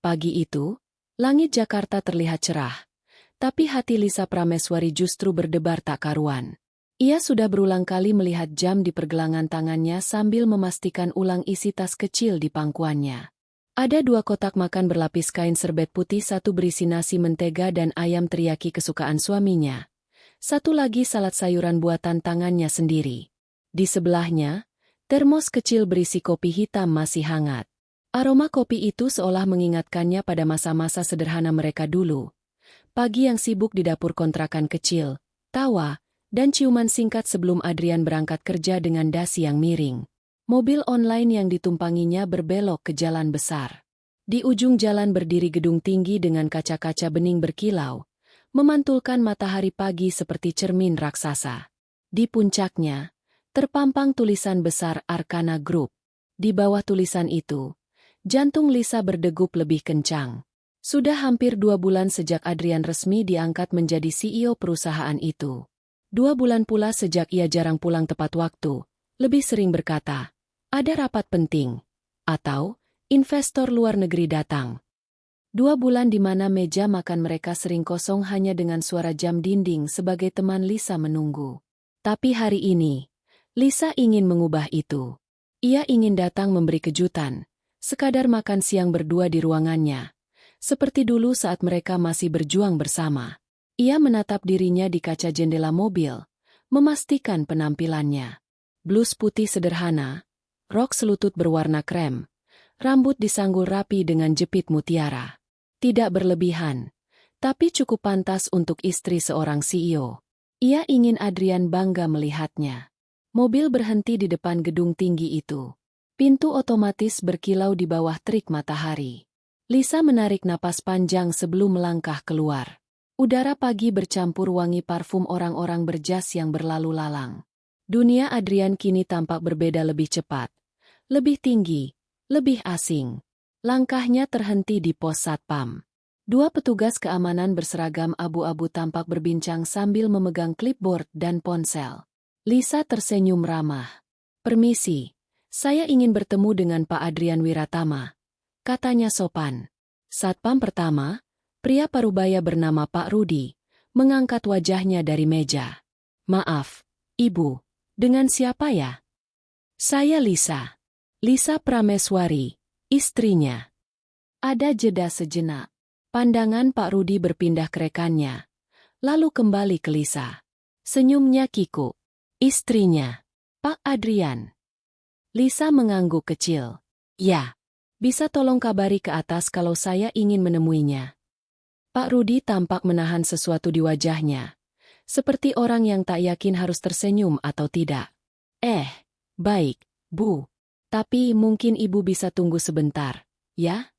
Pagi itu, langit Jakarta terlihat cerah. Tapi hati Lisa Prameswari justru berdebar tak karuan. Ia sudah berulang kali melihat jam di pergelangan tangannya sambil memastikan ulang isi tas kecil di pangkuannya. Ada 2 kotak makan berlapis kain serbet putih, satu berisi nasi mentega dan ayam teriyaki kesukaan suaminya. Satu lagi salad sayuran buatan tangannya sendiri. Di sebelahnya, termos kecil berisi kopi hitam masih hangat. Aroma kopi itu seolah mengingatkannya pada masa-masa sederhana mereka dulu. Pagi yang sibuk di dapur kontrakan kecil, tawa, dan ciuman singkat sebelum Adrian berangkat kerja dengan dasi yang miring. Mobil online yang ditumpanginya berbelok ke jalan besar. Di ujung jalan berdiri gedung tinggi dengan kaca-kaca bening berkilau, memantulkan matahari pagi seperti cermin raksasa. Di puncaknya, terpampang tulisan besar Arkana Group. Di bawah tulisan itu, jantung Lisa berdegup lebih kencang. Sudah hampir 2 bulan sejak Adrian resmi diangkat menjadi CEO perusahaan itu. 2 bulan pula sejak ia jarang pulang tepat waktu, lebih sering berkata, ada rapat penting, atau investor luar negeri datang. 2 bulan di mana meja makan mereka sering kosong hanya dengan suara jam dinding sebagai teman Lisa menunggu. Tapi hari ini, Lisa ingin mengubah itu. Ia ingin datang memberi kejutan, sekadar makan siang berdua di ruangannya. Seperti dulu saat mereka masih berjuang bersama. Ia menatap dirinya di kaca jendela mobil, memastikan penampilannya. Blus putih sederhana, rok selutut berwarna krem, rambut disanggul rapi dengan jepit mutiara. Tidak berlebihan, tapi cukup pantas untuk istri seorang CEO. Ia ingin Adrian bangga melihatnya. Mobil berhenti di depan gedung tinggi itu. Pintu otomatis berkilau di bawah terik matahari. Lisa menarik napas panjang sebelum melangkah keluar. Udara pagi bercampur wangi parfum orang-orang berjas yang berlalu lalang. Dunia Adrian kini tampak berbeda, lebih cepat, lebih tinggi, lebih asing. Langkahnya terhenti di pos satpam. 2 petugas keamanan berseragam abu-abu tampak berbincang sambil memegang clipboard dan ponsel. Lisa tersenyum ramah. Permisi, saya ingin bertemu dengan Pak Adrian Wiratama, katanya sopan. Satpam pertama, pria parubaya bernama Pak Rudi, mengangkat wajahnya dari meja. Maaf, Ibu, dengan siapa ya? Saya Lisa. Lisa Prameswari, istrinya. Ada jeda sejenak. Pandangan Pak Rudi berpindah ke rekannya, lalu kembali ke Lisa. Senyumnya kikuk. Istrinya, Pak Adrian. Lisa mengangguk kecil. Ya. Bisa tolong kabari ke atas kalau saya ingin menemuinya. Pak Rudi tampak menahan sesuatu di wajahnya, seperti orang yang tak yakin harus tersenyum atau tidak. Baik, Bu. Tapi mungkin Ibu bisa tunggu sebentar, ya?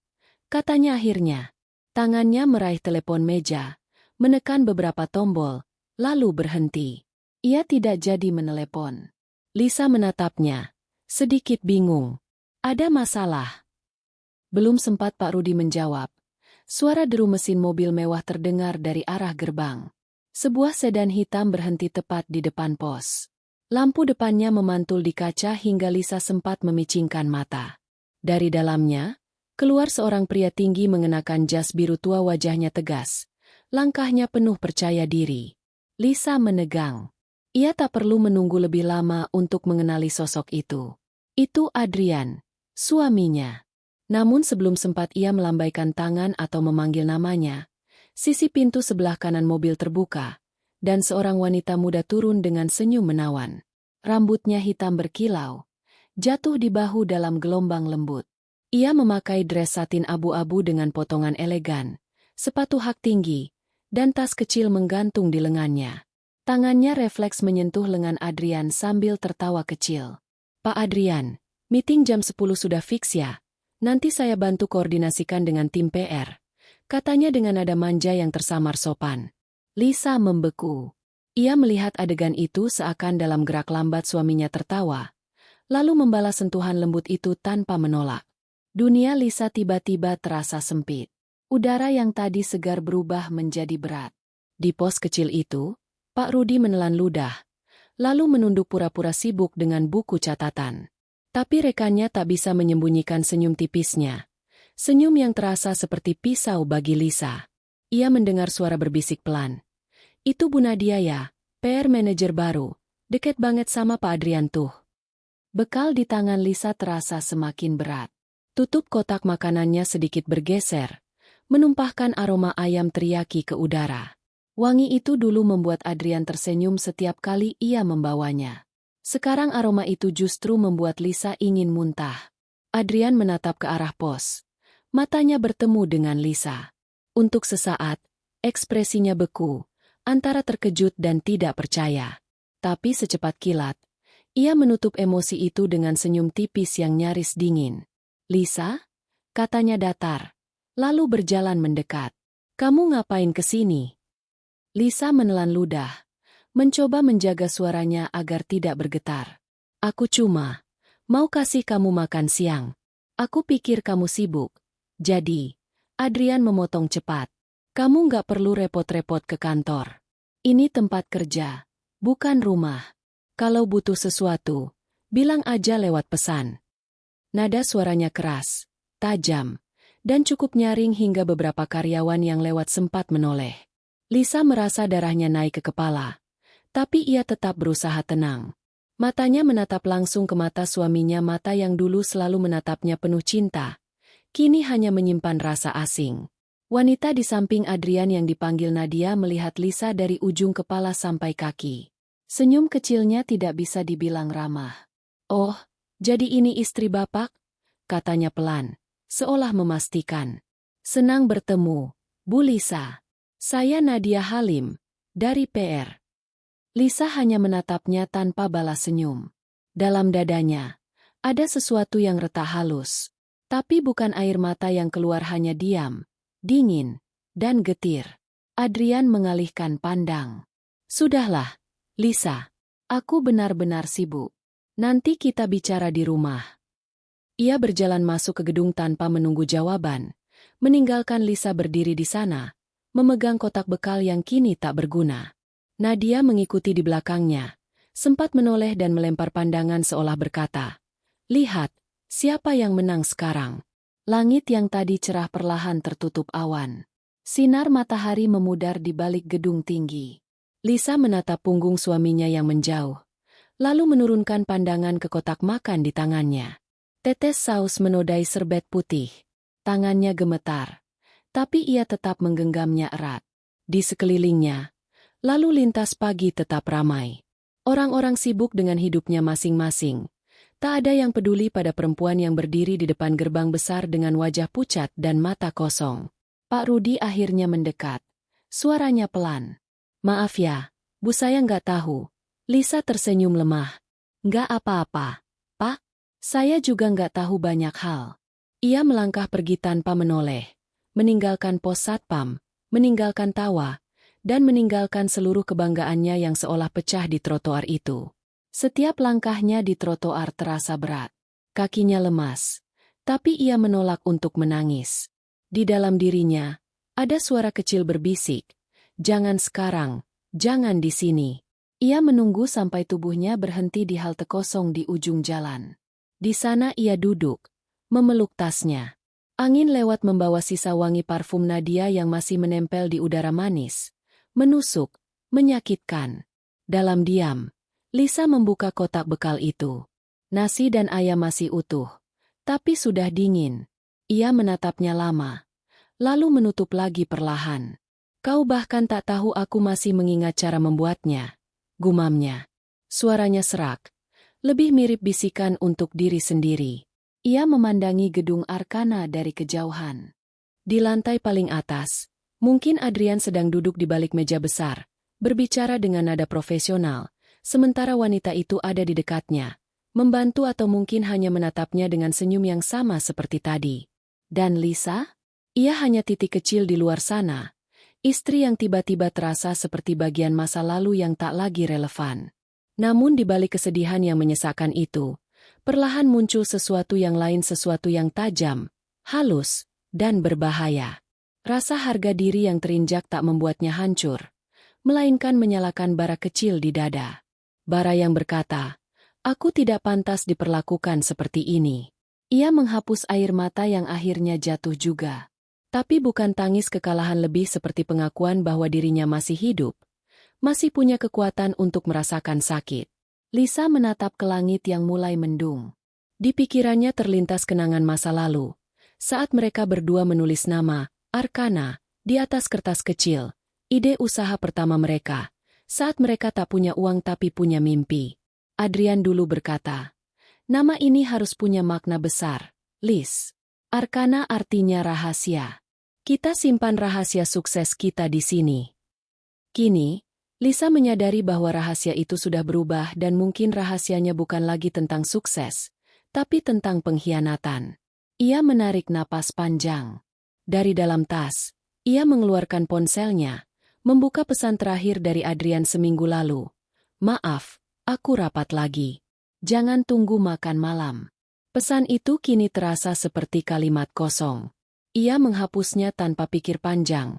Katanya akhirnya. Tangannya meraih telepon meja, menekan beberapa tombol, lalu berhenti. Ia tidak jadi menelepon. Lisa menatapnya, sedikit bingung. Ada masalah? Belum sempat Pak Rudi menjawab, suara deru mesin mobil mewah terdengar dari arah gerbang. Sebuah sedan hitam berhenti tepat di depan pos. Lampu depannya memantul di kaca hingga Lisa sempat memicingkan mata. Dari dalamnya, keluar seorang pria tinggi mengenakan jas biru tua, wajahnya tegas. Langkahnya penuh percaya diri. Lisa menegang. Ia tak perlu menunggu lebih lama untuk mengenali sosok itu. Itu Adrian, suaminya. Namun sebelum sempat ia melambaikan tangan atau memanggil namanya, sisi pintu sebelah kanan mobil terbuka, dan seorang wanita muda turun dengan senyum menawan. Rambutnya hitam berkilau, jatuh di bahu dalam gelombang lembut. Ia memakai dress satin abu-abu dengan potongan elegan, sepatu hak tinggi, dan tas kecil menggantung di lengannya. Tangannya refleks menyentuh lengan Adrian sambil tertawa kecil. Pak Adrian, meeting jam 10 sudah fix ya? Nanti saya bantu koordinasikan dengan tim PR, katanya dengan nada manja yang tersamar sopan. Lisa membeku. Ia melihat adegan itu seakan dalam gerak lambat suaminya tertawa, lalu membalas sentuhan lembut itu tanpa menolak. Dunia Lisa tiba-tiba terasa sempit. Udara yang tadi segar berubah menjadi berat. Di pos kecil itu, Pak Rudi menelan ludah, lalu menunduk pura-pura sibuk dengan buku catatan. Tapi rekannya tak bisa menyembunyikan senyum tipisnya. Senyum yang terasa seperti pisau bagi Lisa. Ia mendengar suara berbisik pelan. Itu Bu Nadia ya, PR manajer baru. Deket banget sama Pak Adrian tuh. Bekal di tangan Lisa terasa semakin berat. Tutup kotak makanannya sedikit bergeser, menumpahkan aroma ayam teriyaki ke udara. Wangi itu dulu membuat Adrian tersenyum setiap kali ia membawanya. Sekarang aroma itu justru membuat Lisa ingin muntah. Adrian menatap ke arah pos. Matanya bertemu dengan Lisa. Untuk sesaat, ekspresinya beku, antara terkejut dan tidak percaya. Tapi secepat kilat, ia menutup emosi itu dengan senyum tipis yang nyaris dingin. "Lisa?" katanya datar, lalu berjalan mendekat. "Kamu ngapain kesini?" Lisa menelan ludah, mencoba menjaga suaranya agar tidak bergetar. "Aku cuma mau kasih kamu makan siang. Aku pikir kamu sibuk." "Jadi," Adrian memotong cepat, "kamu nggak perlu repot-repot ke kantor. Ini tempat kerja, bukan rumah. Kalau butuh sesuatu, bilang aja lewat pesan." Nada suaranya keras, tajam, dan cukup nyaring hingga beberapa karyawan yang lewat sempat menoleh. Lisa merasa darahnya naik ke kepala, tapi ia tetap berusaha tenang. Matanya menatap langsung ke mata suaminya, mata yang dulu selalu menatapnya penuh cinta. Kini hanya menyimpan rasa asing. Wanita di samping Adrian yang dipanggil Nadia melihat Lisa dari ujung kepala sampai kaki. Senyum kecilnya tidak bisa dibilang ramah. "Oh, jadi ini istri Bapak?" katanya pelan, seolah memastikan. "Senang bertemu, Bu Lisa. Saya Nadia Halim, dari PR." Lisa hanya menatapnya tanpa balas senyum. Dalam dadanya, ada sesuatu yang retak halus. Tapi bukan air mata yang keluar, hanya diam, dingin, dan getir. Adrian mengalihkan pandang. "Sudahlah, Lisa. Aku benar-benar sibuk. Nanti kita bicara di rumah." Ia berjalan masuk ke gedung tanpa menunggu jawaban, meninggalkan Lisa berdiri di sana, memegang kotak bekal yang kini tak berguna. Nadia mengikuti di belakangnya, sempat menoleh dan melempar pandangan seolah berkata, "Lihat, siapa yang menang sekarang." Langit yang tadi cerah perlahan tertutup awan. Sinar matahari memudar di balik gedung tinggi. Lisa menatap punggung suaminya yang menjauh, lalu menurunkan pandangan ke kotak makan di tangannya. Tetes saus menodai serbet putih. Tangannya gemetar, tapi ia tetap menggenggamnya erat. Di sekelilingnya, lalu lintas pagi tetap ramai. Orang-orang sibuk dengan hidupnya masing-masing. Tak ada yang peduli pada perempuan yang berdiri di depan gerbang besar dengan wajah pucat dan mata kosong. Pak Rudi akhirnya mendekat. Suaranya pelan. "Maaf ya, Bu, saya nggak tahu." Lisa tersenyum lemah. "Nggak apa-apa, Pak. Saya juga nggak tahu banyak hal." Ia melangkah pergi tanpa menoleh, meninggalkan pos satpam, meninggalkan tawa, dan meninggalkan seluruh kebanggaannya yang seolah pecah di trotoar itu. Setiap langkahnya di trotoar terasa berat. Kakinya lemas, tapi ia menolak untuk menangis. Di dalam dirinya, ada suara kecil berbisik, "Jangan sekarang, jangan di sini." Ia menunggu sampai tubuhnya berhenti di halte kosong di ujung jalan. Di sana ia duduk, memeluk tasnya. Angin lewat membawa sisa wangi parfum Nadia yang masih menempel di udara manis. Menusuk, menyakitkan. Dalam diam, Lisa membuka kotak bekal itu. Nasi dan ayam masih utuh, tapi sudah dingin. Ia menatapnya lama, lalu menutup lagi perlahan. "Kau bahkan tak tahu aku masih mengingat cara membuatnya," gumamnya. Suaranya serak, lebih mirip bisikan untuk diri sendiri. Ia memandangi gedung Arkana dari kejauhan. Di lantai paling atas, mungkin Adrian sedang duduk di balik meja besar, berbicara dengan nada profesional, sementara wanita itu ada di dekatnya, membantu atau mungkin hanya menatapnya dengan senyum yang sama seperti tadi. Dan Lisa? Ia hanya titik kecil di luar sana, istri yang tiba-tiba terasa seperti bagian masa lalu yang tak lagi relevan. Namun di balik kesedihan yang menyesakkan itu, perlahan muncul sesuatu yang lain, sesuatu yang tajam, halus, dan berbahaya. Rasa harga diri yang terinjak tak membuatnya hancur, melainkan menyalakan bara kecil di dada. Bara yang berkata, "Aku tidak pantas diperlakukan seperti ini." Ia menghapus air mata yang akhirnya jatuh juga. Tapi bukan tangis kekalahan, lebih seperti pengakuan bahwa dirinya masih hidup, masih punya kekuatan untuk merasakan sakit. Lisa menatap ke langit yang mulai mendung. Di pikirannya terlintas kenangan masa lalu, saat mereka berdua menulis nama Arkana di atas kertas kecil, ide usaha pertama mereka, saat mereka tak punya uang tapi punya mimpi. Adrian dulu berkata, nama ini harus punya makna besar, Liz. Arkana artinya rahasia. Kita simpan rahasia sukses kita di sini. Kini, Lisa menyadari bahwa rahasia itu sudah berubah dan mungkin rahasianya bukan lagi tentang sukses, tapi tentang pengkhianatan. Ia menarik napas panjang. Dari dalam tas, ia mengeluarkan ponselnya, membuka pesan terakhir dari Adrian seminggu lalu. Maaf, aku rapat lagi. Jangan tunggu makan malam. Pesan itu kini terasa seperti kalimat kosong. Ia menghapusnya tanpa pikir panjang,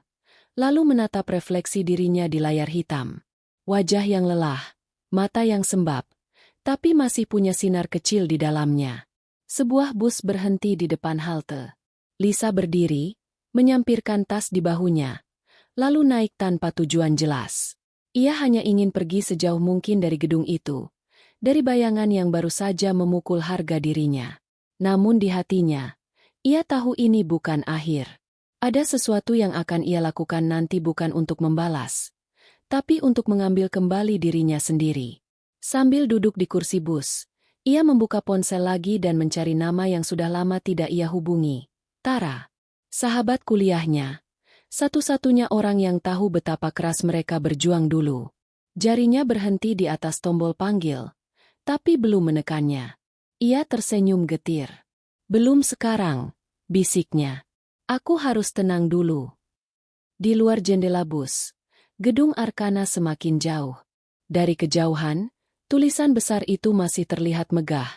lalu menatap refleksi dirinya di layar hitam. Wajah yang lelah, mata yang sembab, tapi masih punya sinar kecil di dalamnya. Sebuah bus berhenti di depan halte. Lisa berdiri, menyampirkan tas di bahunya, lalu naik tanpa tujuan jelas. Ia hanya ingin pergi sejauh mungkin dari gedung itu, dari bayangan yang baru saja memukul harga dirinya. Namun di hatinya, ia tahu ini bukan akhir. Ada sesuatu yang akan ia lakukan nanti, bukan untuk membalas, tapi untuk mengambil kembali dirinya sendiri. Sambil duduk di kursi bus, ia membuka ponsel lagi dan mencari nama yang sudah lama tidak ia hubungi. Tara, sahabat kuliahnya. Satu-satunya orang yang tahu betapa keras mereka berjuang dulu. Jarinya berhenti di atas tombol panggil, tapi belum menekannya. Ia tersenyum getir. Belum sekarang, bisiknya. Aku harus tenang dulu. Di luar jendela bus, gedung Arkana semakin jauh. Dari kejauhan, tulisan besar itu masih terlihat megah,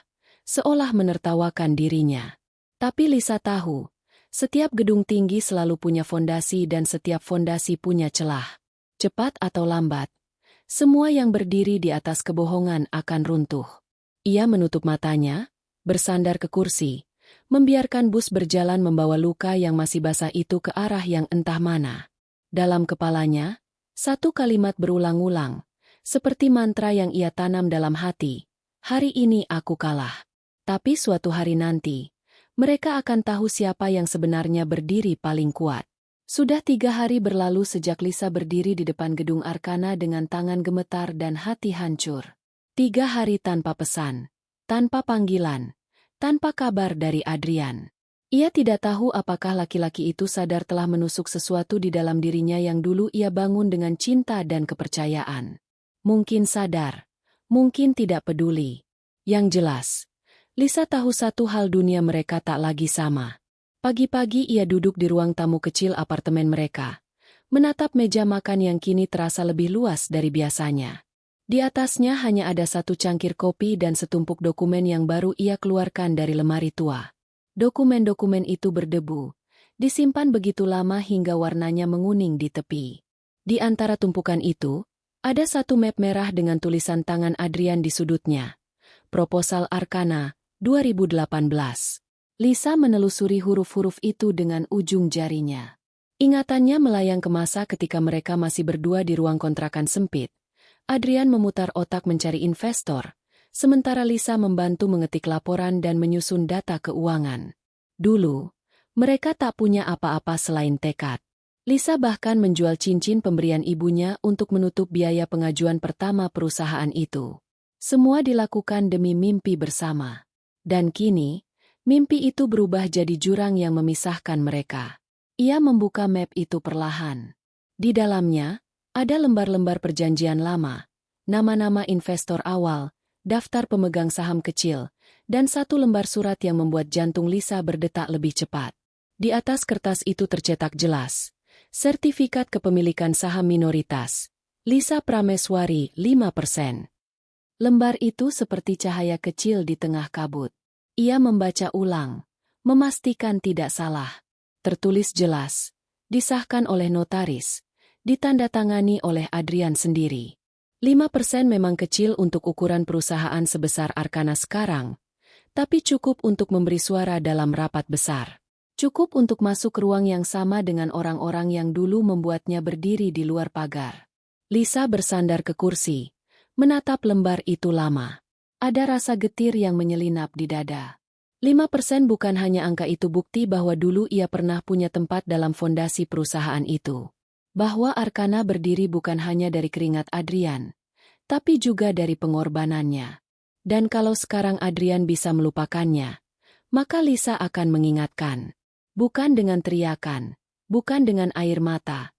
seolah menertawakan dirinya. Tapi Lisa tahu, setiap gedung tinggi selalu punya fondasi dan setiap fondasi punya celah. Cepat atau lambat, semua yang berdiri di atas kebohongan akan runtuh. Ia menutup matanya, bersandar ke kursi, membiarkan bus berjalan membawa luka yang masih basah itu ke arah yang entah mana. Dalam kepalanya, satu kalimat berulang-ulang, seperti mantra yang ia tanam dalam hati. Hari ini aku kalah. Tapi suatu hari nanti, mereka akan tahu siapa yang sebenarnya berdiri paling kuat. Sudah 3 hari berlalu sejak Lisa berdiri di depan gedung Arkana dengan tangan gemetar dan hati hancur. 3 hari tanpa pesan, tanpa panggilan, tanpa kabar dari Adrian. Ia tidak tahu apakah laki-laki itu sadar telah menusuk sesuatu di dalam dirinya yang dulu ia bangun dengan cinta dan kepercayaan. Mungkin sadar, mungkin tidak peduli. Yang jelas, Lisa tahu satu hal, dunia mereka tak lagi sama. Pagi-pagi ia duduk di ruang tamu kecil apartemen mereka, menatap meja makan yang kini terasa lebih luas dari biasanya. Di atasnya hanya ada satu cangkir kopi dan setumpuk dokumen yang baru ia keluarkan dari lemari tua. Dokumen-dokumen itu berdebu, disimpan begitu lama hingga warnanya menguning di tepi. Di antara tumpukan itu, ada satu map merah dengan tulisan tangan Adrian di sudutnya. Proposal Arkana, 2018. Lisa menelusuri huruf-huruf itu dengan ujung jarinya. Ingatannya melayang ke masa ketika mereka masih berdua di ruang kontrakan sempit. Adrian memutar otak mencari investor, sementara Lisa membantu mengetik laporan dan menyusun data keuangan. Dulu, mereka tak punya apa-apa selain tekad. Lisa bahkan menjual cincin pemberian ibunya untuk menutup biaya pengajuan pertama perusahaan itu. Semua dilakukan demi mimpi bersama. Dan kini, mimpi itu berubah jadi jurang yang memisahkan mereka. Ia membuka map itu perlahan. Di dalamnya, ada lembar-lembar perjanjian lama, nama-nama investor awal, daftar pemegang saham kecil, dan satu lembar surat yang membuat jantung Lisa berdetak lebih cepat. Di atas kertas itu tercetak jelas, sertifikat kepemilikan saham minoritas, Lisa Prameswari 5%. Lembar itu seperti cahaya kecil di tengah kabut. Ia membaca ulang, memastikan tidak salah. Tertulis jelas, disahkan oleh notaris, ditandatangani oleh Adrian sendiri. 5% memang kecil untuk ukuran perusahaan sebesar Arkana sekarang, Tapi cukup untuk memberi suara dalam rapat besar. Cukup untuk masuk ke ruang yang sama dengan orang-orang yang dulu membuatnya berdiri di luar pagar. Lisa bersandar ke kursi, menatap lembar itu lama. Ada rasa getir yang menyelinap di dada. 5% bukan hanya angka itu bukti bahwa dulu ia pernah punya tempat dalam fondasi perusahaan itu. Bahwa Arkana berdiri bukan hanya dari keringat Adrian, tapi juga dari pengorbanannya. Dan kalau sekarang Adrian bisa melupakannya, maka Lisa akan mengingatkan. Bukan dengan teriakan, bukan dengan air mata,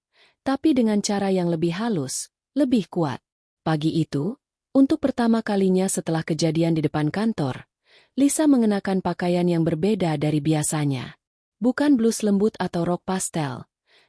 tapi dengan cara yang lebih halus, lebih kuat. Pagi itu, untuk pertama kalinya setelah kejadian di depan kantor, Lisa mengenakan pakaian yang berbeda dari biasanya. Bukan blus lembut atau rok pastel,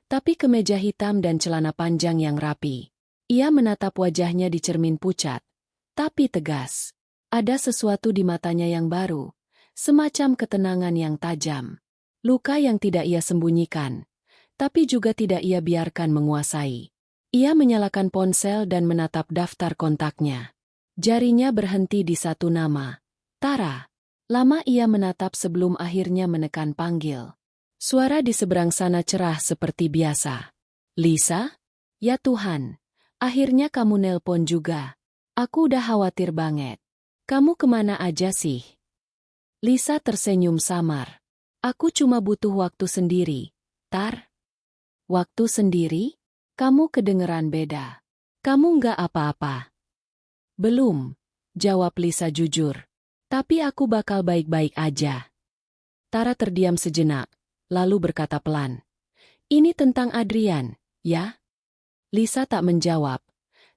tapi kemeja hitam dan celana panjang yang rapi. Ia menatap wajahnya di cermin pucat, tapi tegas. Ada sesuatu di matanya yang baru, semacam ketenangan yang tajam. Luka yang tidak ia sembunyikan, tapi juga tidak ia biarkan menguasai. Ia menyalakan ponsel dan menatap daftar kontaknya. Jarinya berhenti di satu nama, Tara. Lama ia menatap sebelum akhirnya menekan panggil. Suara di seberang sana cerah seperti biasa. Lisa? Ya Tuhan, akhirnya kamu nelpon juga. Aku udah khawatir banget. Kamu kemana aja sih? Lisa tersenyum samar. Aku cuma butuh waktu sendiri, Tar. Waktu sendiri? Kamu kedengeran beda. Kamu nggak apa-apa. Belum, jawab Lisa jujur. Tapi aku bakal baik-baik aja. Tara terdiam sejenak, lalu berkata pelan. Ini tentang Adrian, ya? Lisa tak menjawab,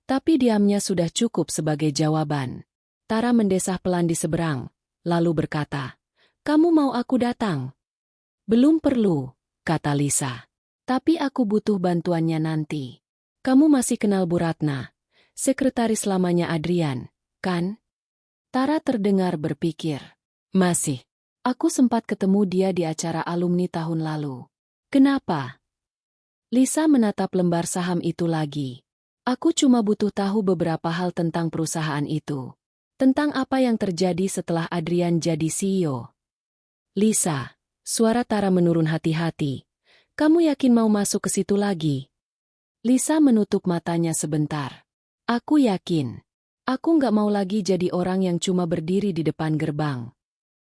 tapi diamnya sudah cukup sebagai jawaban. Tara mendesah pelan di seberang, lalu berkata, kamu mau aku datang? Belum perlu, kata Lisa. Tapi aku butuh bantuannya nanti. Kamu masih kenal Bu Ratna, sekretaris lamanya Adrian, kan? Tara terdengar berpikir. Masih. Aku sempat ketemu dia di acara alumni tahun lalu. Kenapa? Lisa menatap lembar saham itu lagi. Aku cuma butuh tahu beberapa hal tentang perusahaan itu. Tentang apa yang terjadi setelah Adrian jadi CEO. Lisa, suara Tara menurun hati-hati. Kamu yakin mau masuk ke situ lagi? Lisa menutup matanya sebentar. Aku yakin. Aku nggak mau lagi jadi orang yang cuma berdiri di depan gerbang.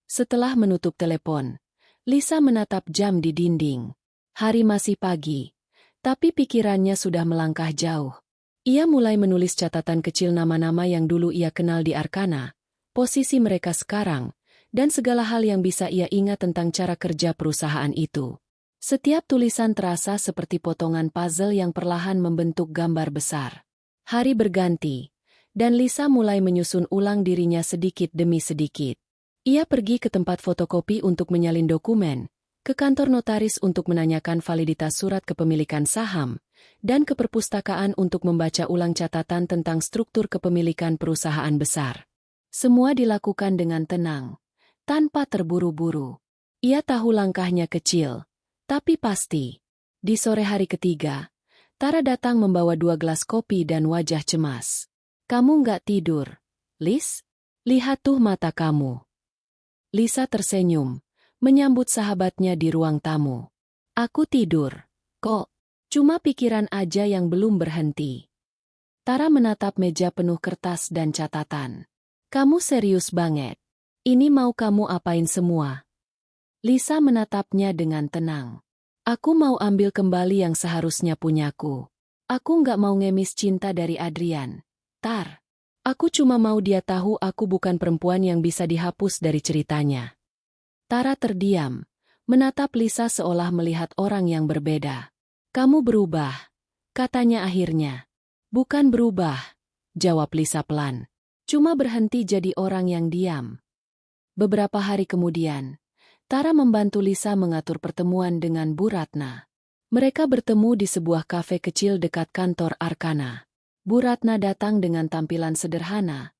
Setelah menutup telepon, Lisa menatap jam di dinding. Hari masih pagi, tapi pikirannya sudah melangkah jauh. Ia mulai menulis catatan kecil nama-nama yang dulu ia kenal di Arkana, posisi mereka sekarang, dan segala hal yang bisa ia ingat tentang cara kerja perusahaan itu. Setiap tulisan terasa seperti potongan puzzle yang perlahan membentuk gambar besar. Hari berganti, dan Lisa mulai menyusun ulang dirinya sedikit demi sedikit. Ia pergi ke tempat fotokopi untuk menyalin dokumen, ke kantor notaris untuk menanyakan validitas surat kepemilikan saham, dan ke perpustakaan untuk membaca ulang catatan tentang struktur kepemilikan perusahaan besar. Semua dilakukan dengan tenang, tanpa terburu-buru. Ia tahu langkahnya kecil, tapi pasti. Di sore hari ketiga, Tara datang membawa 2 gelas kopi dan wajah cemas. Kamu nggak tidur, Liz? Lihat tuh mata kamu. Lisa tersenyum, menyambut sahabatnya di ruang tamu. Aku tidur, kok. Cuma pikiran aja yang belum berhenti. Tara menatap meja penuh kertas dan catatan. Kamu serius banget. Ini mau kamu apain semua? Lisa menatapnya dengan tenang. Aku mau ambil kembali yang seharusnya punyaku. Aku nggak mau ngemis cinta dari Adrian. Tar. Aku cuma mau dia tahu aku bukan perempuan yang bisa dihapus dari ceritanya. Tara terdiam, menatap Lisa seolah melihat orang yang berbeda. Kamu berubah, katanya akhirnya. Bukan berubah, jawab Lisa pelan. Cuma berhenti jadi orang yang diam. Beberapa hari kemudian, Tara membantu Lisa mengatur pertemuan dengan Bu Ratna. Mereka bertemu di sebuah kafe kecil dekat kantor Arkana. Bu Ratna datang dengan tampilan sederhana,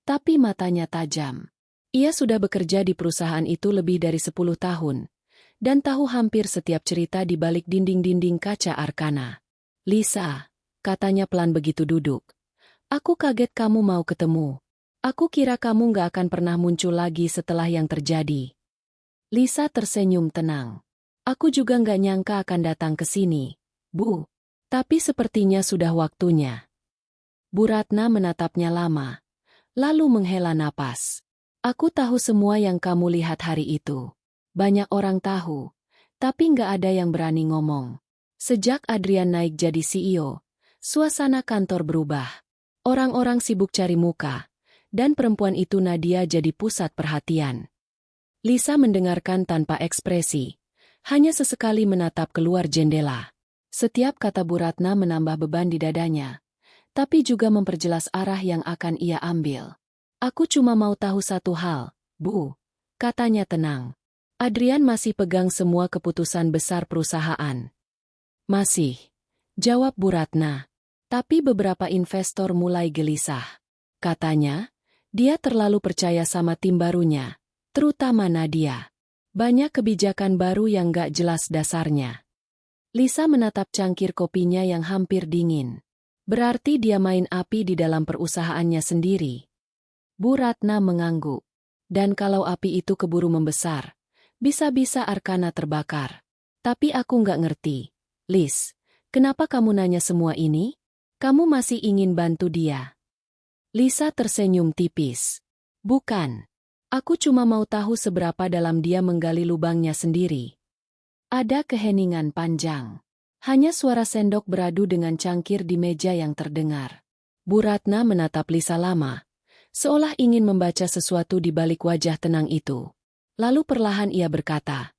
tapi matanya tajam. Ia sudah bekerja di perusahaan itu lebih dari 10 tahun. Dan tahu hampir setiap cerita di balik dinding-dinding kaca Arkana. Lisa, katanya pelan begitu duduk. Aku kaget kamu mau ketemu. Aku kira kamu nggak akan pernah muncul lagi setelah yang terjadi. Lisa tersenyum tenang. Aku juga nggak nyangka akan datang ke sini, Bu. Tapi sepertinya sudah waktunya. Bu Ratna menatapnya lama, lalu menghela napas. Aku tahu semua yang kamu lihat hari itu. Banyak orang tahu, tapi nggak ada yang berani ngomong. Sejak Adrian naik jadi CEO, suasana kantor berubah. Orang-orang sibuk cari muka, dan perempuan itu Nadia jadi pusat perhatian. Lisa mendengarkan tanpa ekspresi, hanya sesekali menatap keluar jendela. Setiap kata Bu Ratna menambah beban di dadanya, tapi juga memperjelas arah yang akan ia ambil. Aku cuma mau tahu satu hal, Bu, katanya tenang. Adrian masih pegang semua keputusan besar perusahaan. Masih, jawab Bu Ratna. Tapi beberapa investor mulai gelisah. Katanya, dia terlalu percaya sama tim barunya, terutama Nadia. Banyak kebijakan baru yang gak jelas dasarnya. Lisa menatap cangkir kopinya yang hampir dingin. Berarti dia main api di dalam perusahaannya sendiri. Bu Ratna mengangguk. Dan kalau api itu keburu membesar, bisa-bisa Arkana terbakar. Tapi aku nggak ngerti. Liz, kenapa kamu nanya semua ini? Kamu masih ingin bantu dia? Lisa tersenyum tipis. Bukan. Aku cuma mau tahu seberapa dalam dia menggali lubangnya sendiri. Ada keheningan panjang. Hanya suara sendok beradu dengan cangkir di meja yang terdengar. Bu Ratna menatap Lisa lama, seolah ingin membaca sesuatu di balik wajah tenang itu. Lalu perlahan ia berkata,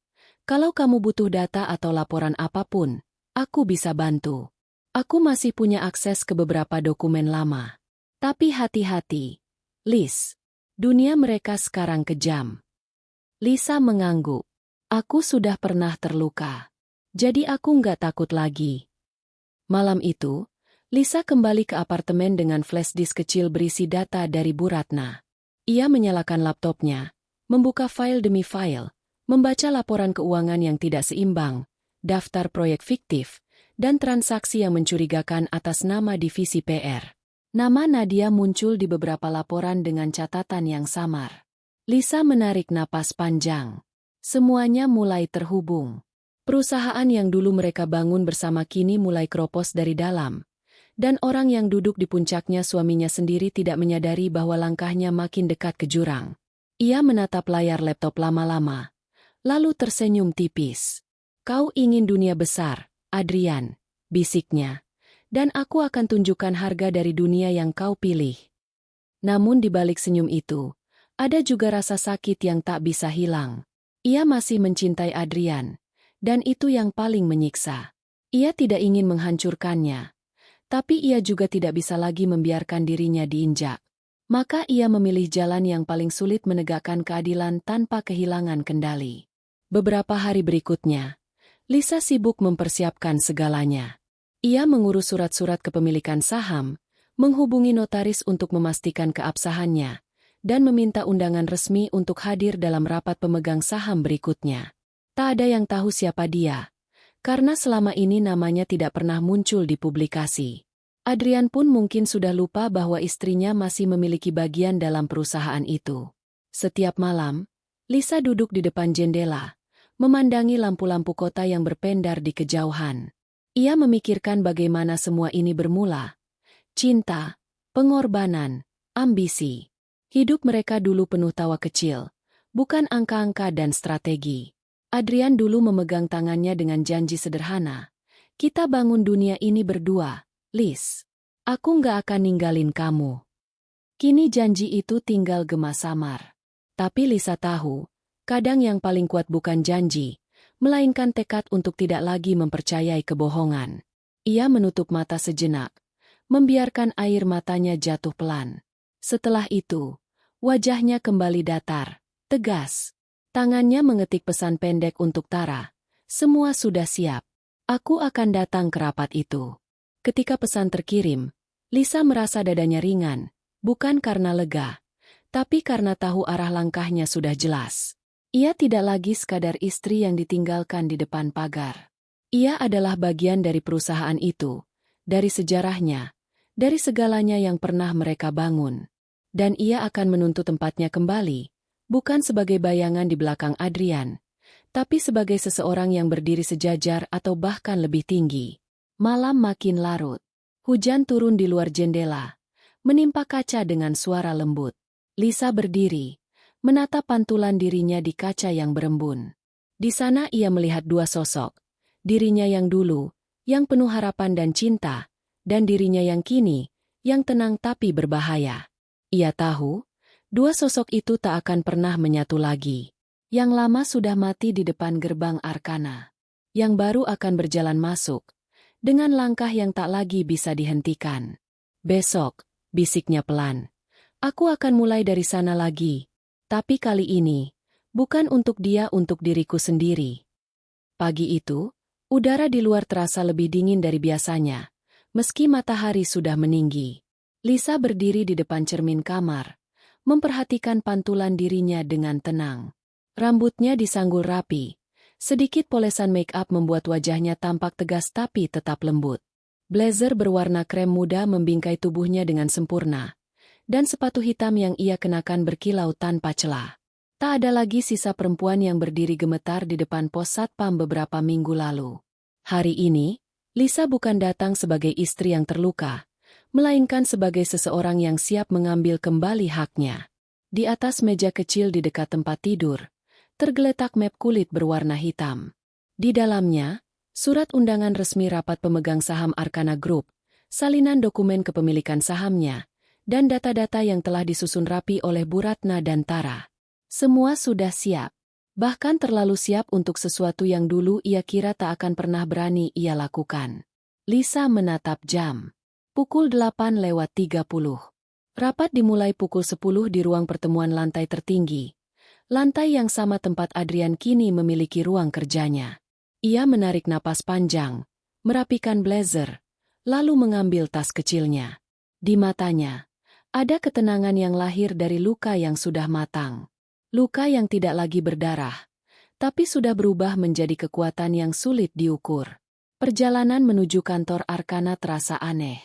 kalau kamu butuh data atau laporan apapun, aku bisa bantu. Aku masih punya akses ke beberapa dokumen lama. Tapi hati-hati, Liz. Dunia mereka sekarang kejam. Lisa mengangguk. Aku sudah pernah terluka. Jadi aku nggak takut lagi. Malam itu, Lisa kembali ke apartemen dengan flash disk kecil berisi data dari Bu Ratna. Ia menyalakan laptopnya, membuka file demi file, membaca laporan keuangan yang tidak seimbang, daftar proyek fiktif, dan transaksi yang mencurigakan atas nama divisi PR. Nama Nadia muncul di beberapa laporan dengan catatan yang samar. Lisa menarik napas panjang. Semuanya mulai terhubung. Perusahaan yang dulu mereka bangun bersama kini mulai keropos dari dalam. Dan orang yang duduk di puncaknya suaminya sendiri tidak menyadari bahwa langkahnya makin dekat ke jurang. Ia menatap layar laptop lama-lama, lalu tersenyum tipis. Kau ingin dunia besar, Adrian, bisiknya. Dan aku akan tunjukkan harga dari dunia yang kau pilih. Namun di balik senyum itu, ada juga rasa sakit yang tak bisa hilang. Ia masih mencintai Adrian, dan itu yang paling menyiksa. Ia tidak ingin menghancurkannya, tapi ia juga tidak bisa lagi membiarkan dirinya diinjak. Maka ia memilih jalan yang paling sulit menegakkan keadilan tanpa kehilangan kendali. Beberapa hari berikutnya, Lisa sibuk mempersiapkan segalanya. Ia mengurus surat-surat kepemilikan saham, menghubungi notaris untuk memastikan keabsahannya, dan meminta undangan resmi untuk hadir dalam rapat pemegang saham berikutnya. Tak ada yang tahu siapa dia, karena selama ini namanya tidak pernah muncul di publikasi. Adrian pun mungkin sudah lupa bahwa istrinya masih memiliki bagian dalam perusahaan itu. Setiap malam, Lisa duduk di depan jendela, memandangi lampu-lampu kota yang berpendar di kejauhan. Ia memikirkan bagaimana semua ini bermula. Cinta, pengorbanan, ambisi. Hidup mereka dulu penuh tawa kecil, bukan angka-angka dan strategi. Adrian dulu memegang tangannya dengan janji sederhana. Kita bangun dunia ini berdua, Liz. Aku nggak akan ninggalin kamu. Kini janji itu tinggal gema samar. Tapi Lisa tahu, kadang yang paling kuat bukan janji, melainkan tekad untuk tidak lagi mempercayai kebohongan. Ia menutup mata sejenak, membiarkan air matanya jatuh pelan. Setelah itu, wajahnya kembali datar, tegas. Tangannya mengetik pesan pendek untuk Tara. Semua sudah siap. Aku akan datang ke rapat itu. Ketika pesan terkirim, Lisa merasa dadanya ringan, bukan karena lega, tapi karena tahu arah langkahnya sudah jelas. Ia tidak lagi sekadar istri yang ditinggalkan di depan pagar. Ia adalah bagian dari perusahaan itu, dari sejarahnya, dari segalanya yang pernah mereka bangun. Dan ia akan menuntut tempatnya kembali, bukan sebagai bayangan di belakang Adrian, tapi sebagai seseorang yang berdiri sejajar atau bahkan lebih tinggi. Malam makin larut. Hujan turun di luar jendela, menimpa kaca dengan suara lembut. Lisa berdiri, menatap pantulan dirinya di kaca yang berembun. Di sana ia melihat dua sosok, dirinya yang dulu, yang penuh harapan dan cinta, dan dirinya yang kini, yang tenang tapi berbahaya. Ia tahu, dua sosok itu tak akan pernah menyatu lagi. Yang lama sudah mati di depan gerbang Arkana. Yang baru akan berjalan masuk, dengan langkah yang tak lagi bisa dihentikan. Besok, bisiknya pelan. Aku akan mulai dari sana lagi. Tapi kali ini, bukan untuk dia, untuk diriku sendiri. Pagi itu, udara di luar terasa lebih dingin dari biasanya, meski matahari sudah meninggi. Lisa berdiri di depan cermin kamar, memperhatikan pantulan dirinya dengan tenang. Rambutnya disanggul rapi. Sedikit polesan make-up membuat wajahnya tampak tegas tapi tetap lembut. Blazer berwarna krem muda membingkai tubuhnya dengan sempurna. Dan sepatu hitam yang ia kenakan berkilau tanpa celah. Tak ada lagi sisa perempuan yang berdiri gemetar di depan pos satpam beberapa minggu lalu. Hari ini, Lisa bukan datang sebagai istri yang terluka, melainkan sebagai seseorang yang siap mengambil kembali haknya. Di atas meja kecil di dekat tempat tidur, tergeletak map kulit berwarna hitam. Di dalamnya, surat undangan resmi rapat pemegang saham Arkana Group, salinan dokumen kepemilikan sahamnya, dan data-data yang telah disusun rapi oleh Bu Ratna dan Tara. Semua sudah siap. Bahkan terlalu siap untuk sesuatu yang dulu ia kira tak akan pernah berani ia lakukan. Lisa menatap jam. Pukul 8:30. Rapat dimulai pukul 10 di ruang pertemuan lantai tertinggi. Lantai yang sama tempat Adrian kini memiliki ruang kerjanya. Ia menarik napas panjang, merapikan blazer, lalu mengambil tas kecilnya. Di matanya, ada ketenangan yang lahir dari luka yang sudah matang. Luka yang tidak lagi berdarah, tapi sudah berubah menjadi kekuatan yang sulit diukur. Perjalanan menuju kantor Arkana terasa aneh.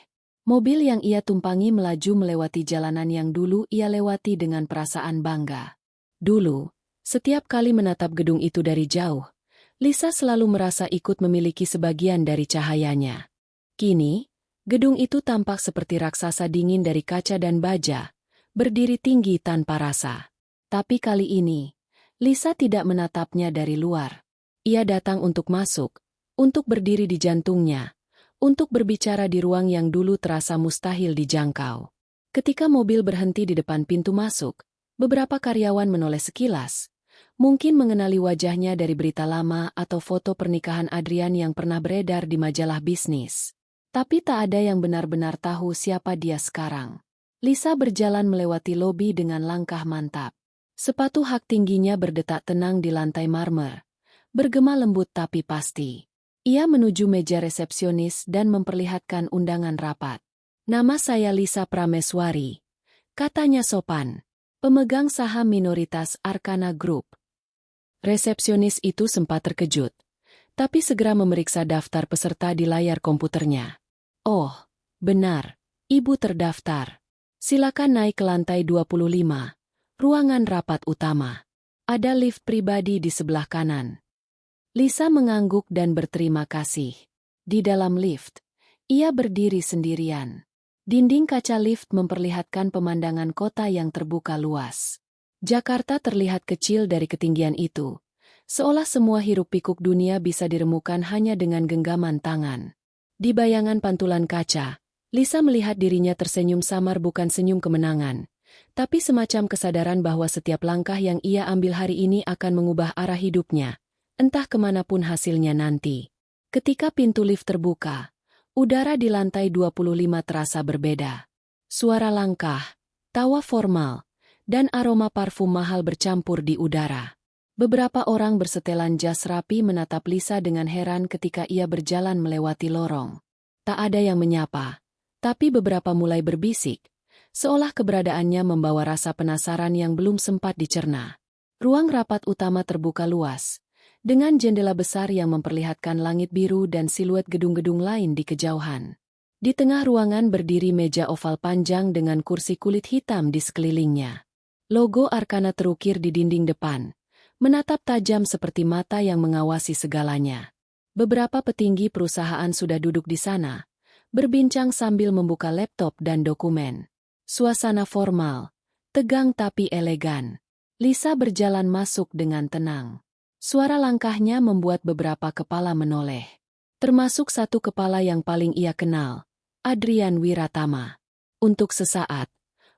Mobil yang ia tumpangi melaju melewati jalanan yang dulu ia lewati dengan perasaan bangga. Dulu, setiap kali menatap gedung itu dari jauh, Lisa selalu merasa ikut memiliki sebagian dari cahayanya. Kini, gedung itu tampak seperti raksasa dingin dari kaca dan baja, berdiri tinggi tanpa rasa. Tapi kali ini, Lisa tidak menatapnya dari luar. Ia datang untuk masuk, untuk berdiri di jantungnya, untuk berbicara di ruang yang dulu terasa mustahil dijangkau. Ketika mobil berhenti di depan pintu masuk, beberapa karyawan menoleh sekilas, mungkin mengenali wajahnya dari berita lama atau foto pernikahan Adrian yang pernah beredar di majalah bisnis. Tapi tak ada yang benar-benar tahu siapa dia sekarang. Lisa berjalan melewati lobi dengan langkah mantap. Sepatu hak tingginya berdetak tenang di lantai marmer, bergema lembut tapi pasti. Ia menuju meja resepsionis dan memperlihatkan undangan rapat. "Nama saya Lisa Prameswari," katanya sopan. "Pemegang saham minoritas Arkana Group." Resepsionis itu sempat terkejut, tapi segera memeriksa daftar peserta di layar komputernya. "Oh, benar, Ibu terdaftar. Silakan naik ke lantai 25, ruangan rapat utama. Ada lift pribadi di sebelah kanan." Lisa mengangguk dan berterima kasih. Di dalam lift, ia berdiri sendirian. Dinding kaca lift memperlihatkan pemandangan kota yang terbuka luas. Jakarta terlihat kecil dari ketinggian itu, seolah semua hiruk-pikuk dunia bisa diremukan hanya dengan genggaman tangan. Di bayangan pantulan kaca, Lisa melihat dirinya tersenyum samar, bukan senyum kemenangan, tapi semacam kesadaran bahwa setiap langkah yang ia ambil hari ini akan mengubah arah hidupnya, entah kemanapun hasilnya nanti. Ketika pintu lift terbuka, udara di lantai 25 terasa berbeda. Suara langkah, tawa formal, dan aroma parfum mahal bercampur di udara. Beberapa orang bersetelan jas rapi menatap Lisa dengan heran ketika ia berjalan melewati lorong. Tak ada yang menyapa, tapi beberapa mulai berbisik, seolah keberadaannya membawa rasa penasaran yang belum sempat dicerna. Ruang rapat utama terbuka luas, dengan jendela besar yang memperlihatkan langit biru dan siluet gedung-gedung lain di kejauhan. Di tengah ruangan berdiri meja oval panjang dengan kursi kulit hitam di sekelilingnya. Logo Arkana terukir di dinding depan, menatap tajam seperti mata yang mengawasi segalanya. Beberapa petinggi perusahaan sudah duduk di sana, berbincang sambil membuka laptop dan dokumen. Suasana formal, tegang tapi elegan. Lisa berjalan masuk dengan tenang. Suara langkahnya membuat beberapa kepala menoleh. Termasuk satu kepala yang paling ia kenal, Adrian Wiratama. Untuk sesaat,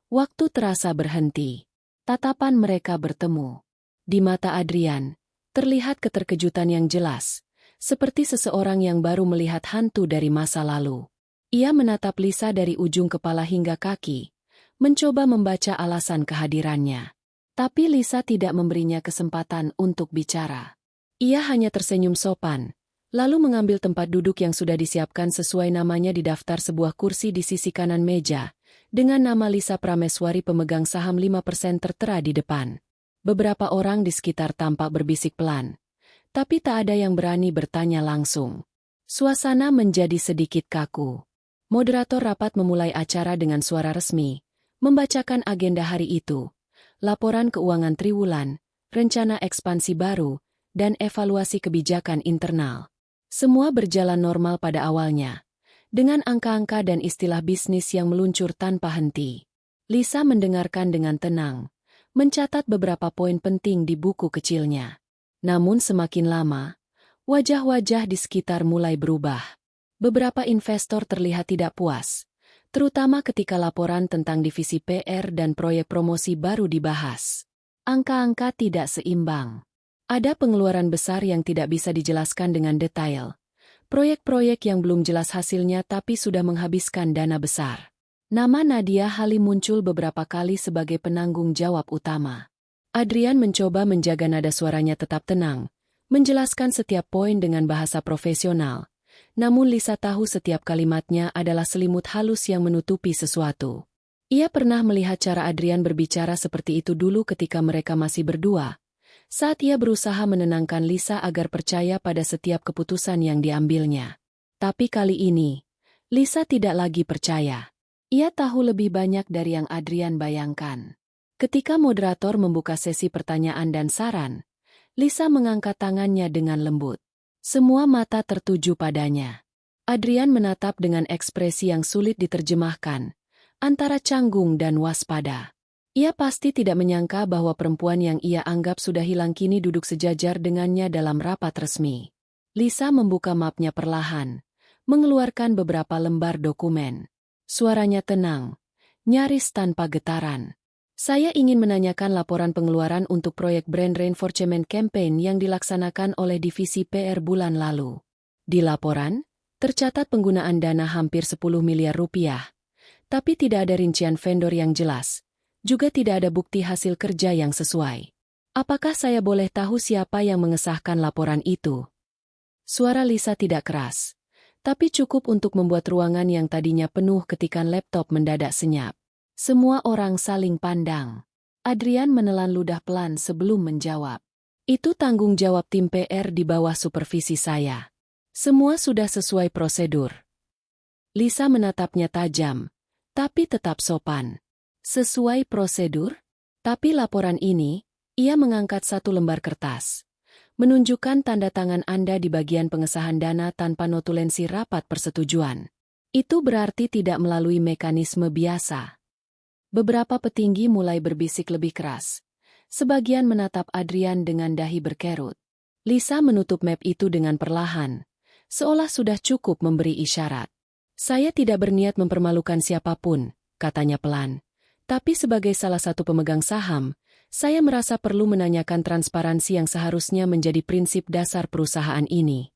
waktu terasa berhenti. Tatapan mereka bertemu. Di mata Adrian, terlihat keterkejutan yang jelas, seperti seseorang yang baru melihat hantu dari masa lalu. Ia menatap Lisa dari ujung kepala hingga kaki, mencoba membaca alasan kehadirannya. Tapi Lisa tidak memberinya kesempatan untuk bicara. Ia hanya tersenyum sopan, lalu mengambil tempat duduk yang sudah disiapkan sesuai namanya di daftar sebuah kursi di sisi kanan meja, dengan nama Lisa Prameswari pemegang saham 5% tertera di depan. Beberapa orang di sekitar tampak berbisik pelan, tapi tak ada yang berani bertanya langsung. Suasana menjadi sedikit kaku. Moderator rapat memulai acara dengan suara resmi, membacakan agenda hari itu, laporan keuangan triwulan, rencana ekspansi baru, dan evaluasi kebijakan internal. Semua berjalan normal pada awalnya, dengan angka-angka dan istilah bisnis yang meluncur tanpa henti. Lisa mendengarkan dengan tenang, mencatat beberapa poin penting di buku kecilnya. Namun semakin lama, wajah-wajah di sekitar mulai berubah. Beberapa investor terlihat tidak puas, terutama ketika laporan tentang divisi PR dan proyek promosi baru dibahas. Angka-angka tidak seimbang. Ada pengeluaran besar yang tidak bisa dijelaskan dengan detail. Proyek-proyek yang belum jelas hasilnya tapi sudah menghabiskan dana besar. Nama Nadia Halim muncul beberapa kali sebagai penanggung jawab utama. Adrian mencoba menjaga nada suaranya tetap tenang, menjelaskan setiap poin dengan bahasa profesional. Namun Lisa tahu setiap kalimatnya adalah selimut halus yang menutupi sesuatu. Ia pernah melihat cara Adrian berbicara seperti itu dulu ketika mereka masih berdua, saat ia berusaha menenangkan Lisa agar percaya pada setiap keputusan yang diambilnya. Tapi kali ini, Lisa tidak lagi percaya. Ia tahu lebih banyak dari yang Adrian bayangkan. Ketika moderator membuka sesi pertanyaan dan saran, Lisa mengangkat tangannya dengan lembut. Semua mata tertuju padanya. Adrian menatap dengan ekspresi yang sulit diterjemahkan, antara canggung dan waspada. Ia pasti tidak menyangka bahwa perempuan yang ia anggap sudah hilang kini duduk sejajar dengannya dalam rapat resmi. Lisa membuka mapnya perlahan, mengeluarkan beberapa lembar dokumen. Suaranya tenang, nyaris tanpa getaran. Saya ingin menanyakan laporan pengeluaran untuk proyek Brand Reinforcement Campaign yang dilaksanakan oleh divisi PR bulan lalu. Di laporan, tercatat penggunaan dana hampir 10 miliar rupiah. Tapi tidak ada rincian vendor yang jelas. Juga tidak ada bukti hasil kerja yang sesuai. Apakah saya boleh tahu siapa yang mengesahkan laporan itu? Suara Lisa tidak keras, tapi cukup untuk membuat ruangan yang tadinya penuh ketikan laptop mendadak senyap. Semua orang saling pandang. Adrian menelan ludah pelan sebelum menjawab. Itu tanggung jawab tim PR di bawah supervisi saya. Semua sudah sesuai prosedur. Lisa menatapnya tajam, tapi tetap sopan. Sesuai prosedur? Tapi laporan ini, ia mengangkat satu lembar kertas. Menunjukkan tanda tangan Anda di bagian pengesahan dana tanpa notulensi rapat persetujuan. Itu berarti tidak melalui mekanisme biasa. Beberapa petinggi mulai berbisik lebih keras. Sebagian menatap Adrian dengan dahi berkerut. Lisa menutup map itu dengan perlahan, seolah sudah cukup memberi isyarat. Saya tidak berniat mempermalukan siapapun, katanya pelan. Tapi sebagai salah satu pemegang saham, saya merasa perlu menanyakan transparansi yang seharusnya menjadi prinsip dasar perusahaan ini.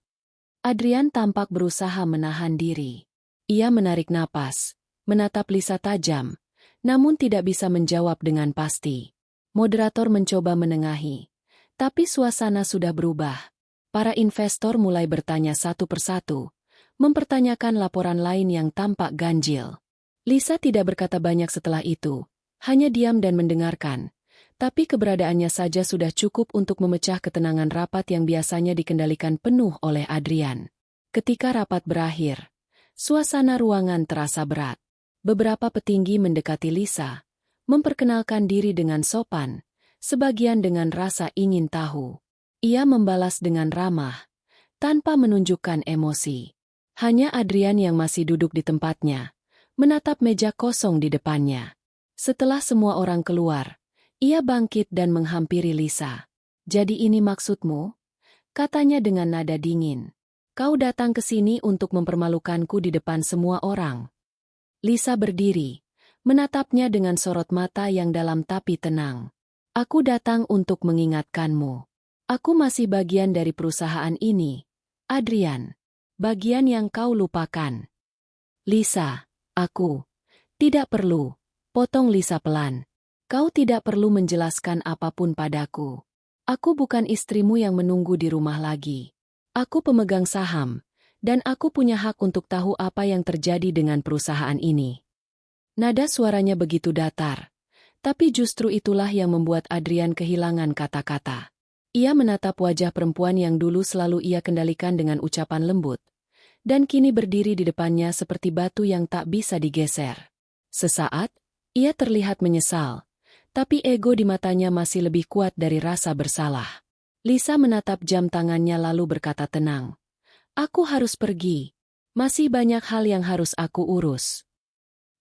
Adrian tampak berusaha menahan diri. Ia menarik napas, menatap Lisa tajam, namun tidak bisa menjawab dengan pasti. Moderator mencoba menengahi, tapi suasana sudah berubah. Para investor mulai bertanya satu persatu, mempertanyakan laporan lain yang tampak ganjil. Lisa tidak berkata banyak setelah itu, hanya diam dan mendengarkan. Tapi keberadaannya saja sudah cukup untuk memecah ketenangan rapat yang biasanya dikendalikan penuh oleh Adrian. Ketika rapat berakhir, Suasana ruangan terasa berat. Beberapa petinggi mendekati Lisa, memperkenalkan diri dengan sopan, sebagian dengan rasa ingin tahu. Ia membalas dengan ramah, tanpa menunjukkan emosi. Hanya Adrian yang masih duduk di tempatnya, menatap meja kosong di depannya. Setelah semua orang keluar, ia bangkit dan menghampiri Lisa. "Jadi ini maksudmu?" katanya dengan nada dingin. "Kau datang ke sini untuk mempermalukanku di depan semua orang." Lisa berdiri, menatapnya dengan sorot mata yang dalam tapi tenang. "Aku datang untuk mengingatkanmu. Aku masih bagian dari perusahaan ini, Adrian. Bagian yang kau lupakan." "Lisa, aku..." "Tidak perlu," potong Lisa pelan. "Kau tidak perlu menjelaskan apapun padaku. Aku bukan istrimu yang menunggu di rumah lagi. Aku pemegang saham, dan aku punya hak untuk tahu apa yang terjadi dengan perusahaan ini." Nada suaranya begitu datar, tapi justru itulah yang membuat Adrian kehilangan kata-kata. Ia menatap wajah perempuan yang dulu selalu ia kendalikan dengan ucapan lembut, dan kini berdiri di depannya seperti batu yang tak bisa digeser. Sesaat, ia terlihat menyesal, tapi ego di matanya masih lebih kuat dari rasa bersalah. Lisa menatap jam tangannya lalu berkata tenang, "Aku harus pergi. Masih banyak hal yang harus aku urus."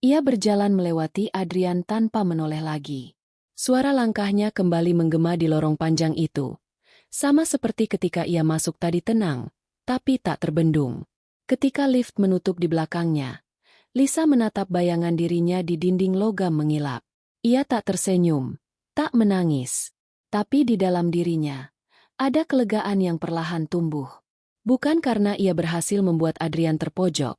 Ia berjalan melewati Adrian tanpa menoleh lagi. Suara langkahnya kembali menggema di lorong panjang itu. Sama seperti ketika ia masuk tadi, tenang, tapi tak terbendung. Ketika lift menutup di belakangnya, Lisa menatap bayangan dirinya di dinding logam mengilap. Ia tak tersenyum, tak menangis. Tapi di dalam dirinya, ada kelegaan yang perlahan tumbuh. Bukan karena ia berhasil membuat Adrian terpojok,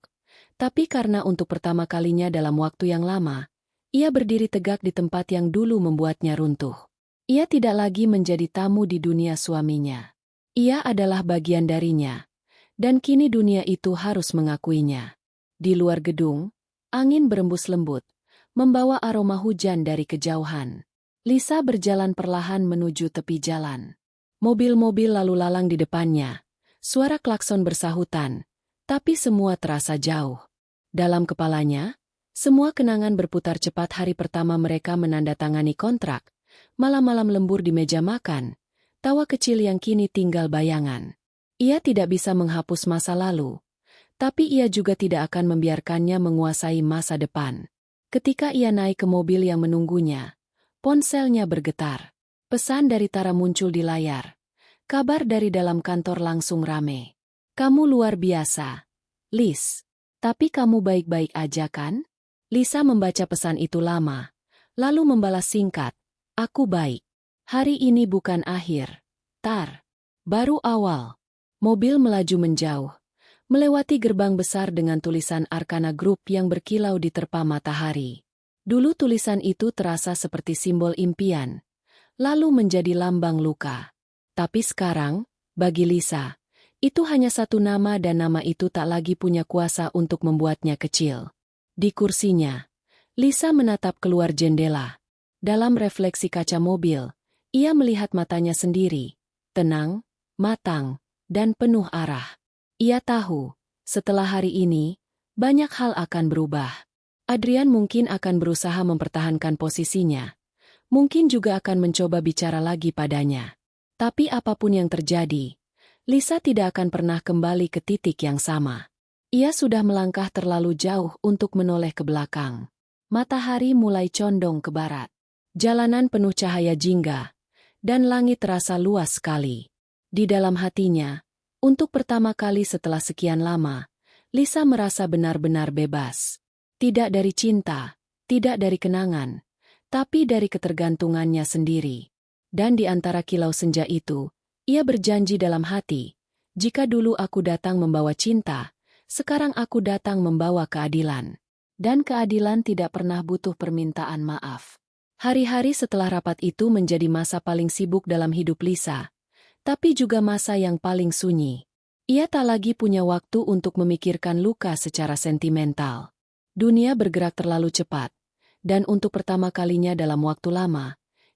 tapi karena untuk pertama kalinya dalam waktu yang lama, ia berdiri tegak di tempat yang dulu membuatnya runtuh. Ia tidak lagi menjadi tamu di dunia suaminya. Ia adalah bagian darinya, dan kini dunia itu harus mengakuinya. Di luar gedung, angin berembus lembut, membawa aroma hujan dari kejauhan. Lisa berjalan perlahan menuju tepi jalan. Mobil-mobil lalu lalang di depannya. Suara klakson bersahutan, tapi semua terasa jauh. Dalam kepalanya, semua kenangan berputar cepat. Hari pertama mereka menandatangani kontrak, malam-malam lembur di meja makan, tawa kecil yang kini tinggal bayangan. Ia tidak bisa menghapus masa lalu, tapi ia juga tidak akan membiarkannya menguasai masa depan. Ketika ia naik ke mobil yang menunggunya, ponselnya bergetar. Pesan dari Tara muncul di layar. Kabar dari dalam kantor langsung rame. "Kamu luar biasa, Liz. Tapi kamu baik-baik aja kan?" Lisa membaca pesan itu lama, lalu membalas singkat, "Aku baik. Hari ini bukan akhir, Tar. Baru awal." Mobil melaju menjauh, melewati gerbang besar dengan tulisan Arkana Group yang berkilau di terpa matahari. Dulu tulisan itu terasa seperti simbol impian, lalu menjadi lambang luka. Tapi sekarang, bagi Lisa, itu hanya satu nama dan nama itu tak lagi punya kuasa untuk membuatnya kecil. Di kursinya, Lisa menatap keluar jendela. Dalam refleksi kaca mobil, ia melihat matanya sendiri, tenang, matang, dan penuh arah. Ia tahu, setelah hari ini, banyak hal akan berubah. Adrian mungkin akan berusaha mempertahankan posisinya. Mungkin juga akan mencoba bicara lagi padanya. Tapi apapun yang terjadi, Lisa tidak akan pernah kembali ke titik yang sama. Ia sudah melangkah terlalu jauh untuk menoleh ke belakang. Matahari mulai condong ke barat. Jalanan penuh cahaya jingga, dan langit terasa luas sekali. Di dalam hatinya, untuk pertama kali setelah sekian lama, Lisa merasa benar-benar bebas. Tidak dari cinta, tidak dari kenangan, tapi dari ketergantungannya sendiri. Dan di antara kilau senja itu, ia berjanji dalam hati, "Jika dulu aku datang membawa cinta, sekarang aku datang membawa keadilan." Dan keadilan tidak pernah butuh permintaan maaf. Hari-hari setelah rapat itu menjadi masa paling sibuk dalam hidup Lisa, tapi juga masa yang paling sunyi. Ia tak lagi punya waktu untuk memikirkan luka secara sentimental. Dunia bergerak terlalu cepat, dan untuk pertama kalinya dalam waktu lama,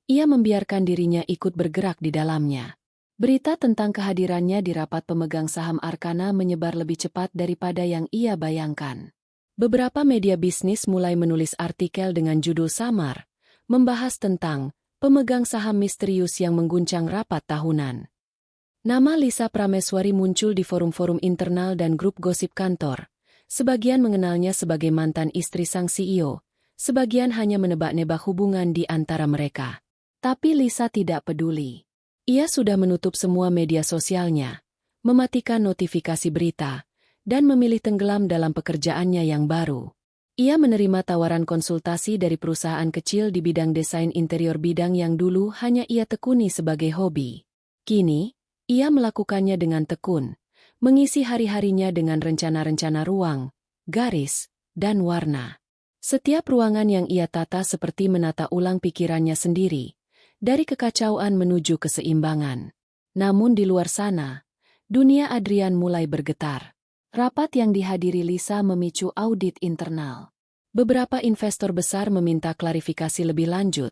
ia membiarkan dirinya ikut bergerak di dalamnya. Berita tentang kehadirannya di rapat pemegang saham Arkana menyebar lebih cepat daripada yang ia bayangkan. Beberapa media bisnis mulai menulis artikel dengan judul samar, membahas tentang pemegang saham misterius yang mengguncang rapat tahunan. Nama Lisa Prameswari muncul di forum-forum internal dan grup gosip kantor. Sebagian mengenalnya sebagai mantan istri sang CEO, sebagian hanya menebak-nebak hubungan di antara mereka. Tapi Lisa tidak peduli. Ia sudah menutup semua media sosialnya, mematikan notifikasi berita, dan memilih tenggelam dalam pekerjaannya yang baru. Ia menerima tawaran konsultasi dari perusahaan kecil di bidang desain interior, bidang yang dulu hanya ia tekuni sebagai hobi. Kini, ia melakukannya dengan tekun, mengisi hari-harinya dengan rencana-rencana ruang, garis, dan warna. Setiap ruangan yang ia tata seperti menata ulang pikirannya sendiri, dari kekacauan menuju keseimbangan. Namun di luar sana, dunia Adrian mulai bergetar. Rapat yang dihadiri Lisa memicu audit internal. Beberapa investor besar meminta klarifikasi lebih lanjut,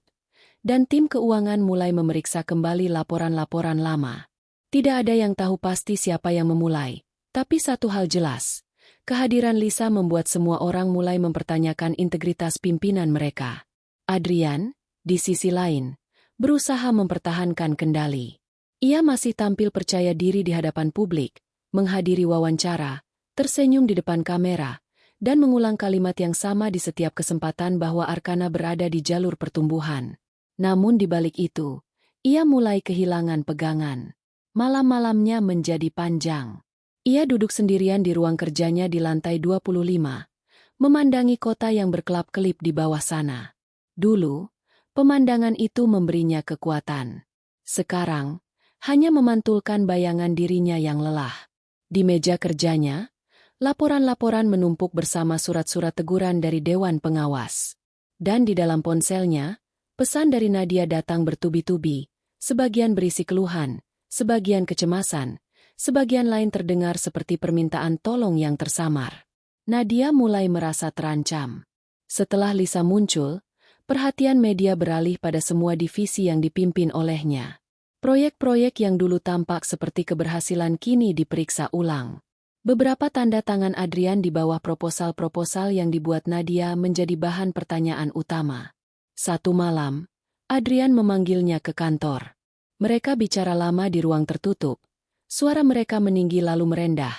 dan tim keuangan mulai memeriksa kembali laporan-laporan lama. Tidak ada yang tahu pasti siapa yang memulai, tapi satu hal jelas, kehadiran Lisa membuat semua orang mulai mempertanyakan integritas pimpinan mereka. Adrian, di sisi lain, berusaha mempertahankan kendali. Ia masih tampil percaya diri di hadapan publik, menghadiri wawancara, tersenyum di depan kamera, dan mengulang kalimat yang sama di setiap kesempatan bahwa Arkana berada di jalur pertumbuhan. Namun di balik itu, ia mulai kehilangan pegangan. Malam-malamnya menjadi panjang. Ia duduk sendirian di ruang kerjanya di lantai 25, memandangi kota yang berkelap-kelip di bawah sana. Dulu, pemandangan itu memberinya kekuatan. Sekarang, hanya memantulkan bayangan dirinya yang lelah. Di meja kerjanya, laporan-laporan menumpuk bersama surat-surat teguran dari Dewan Pengawas. Dan di dalam ponselnya, pesan dari Nadia datang bertubi-tubi, sebagian berisi keluhan, sebagian kecemasan, sebagian lain terdengar seperti permintaan tolong yang tersamar. Nadia mulai merasa terancam. Setelah Lisa muncul, perhatian media beralih pada semua divisi yang dipimpin olehnya. Proyek-proyek yang dulu tampak seperti keberhasilan kini diperiksa ulang. Beberapa tanda tangan Adrian di bawah proposal-proposal yang dibuat Nadia menjadi bahan pertanyaan utama. Satu malam, Adrian memanggilnya ke kantor. Mereka bicara lama di ruang tertutup. Suara mereka meninggi lalu merendah,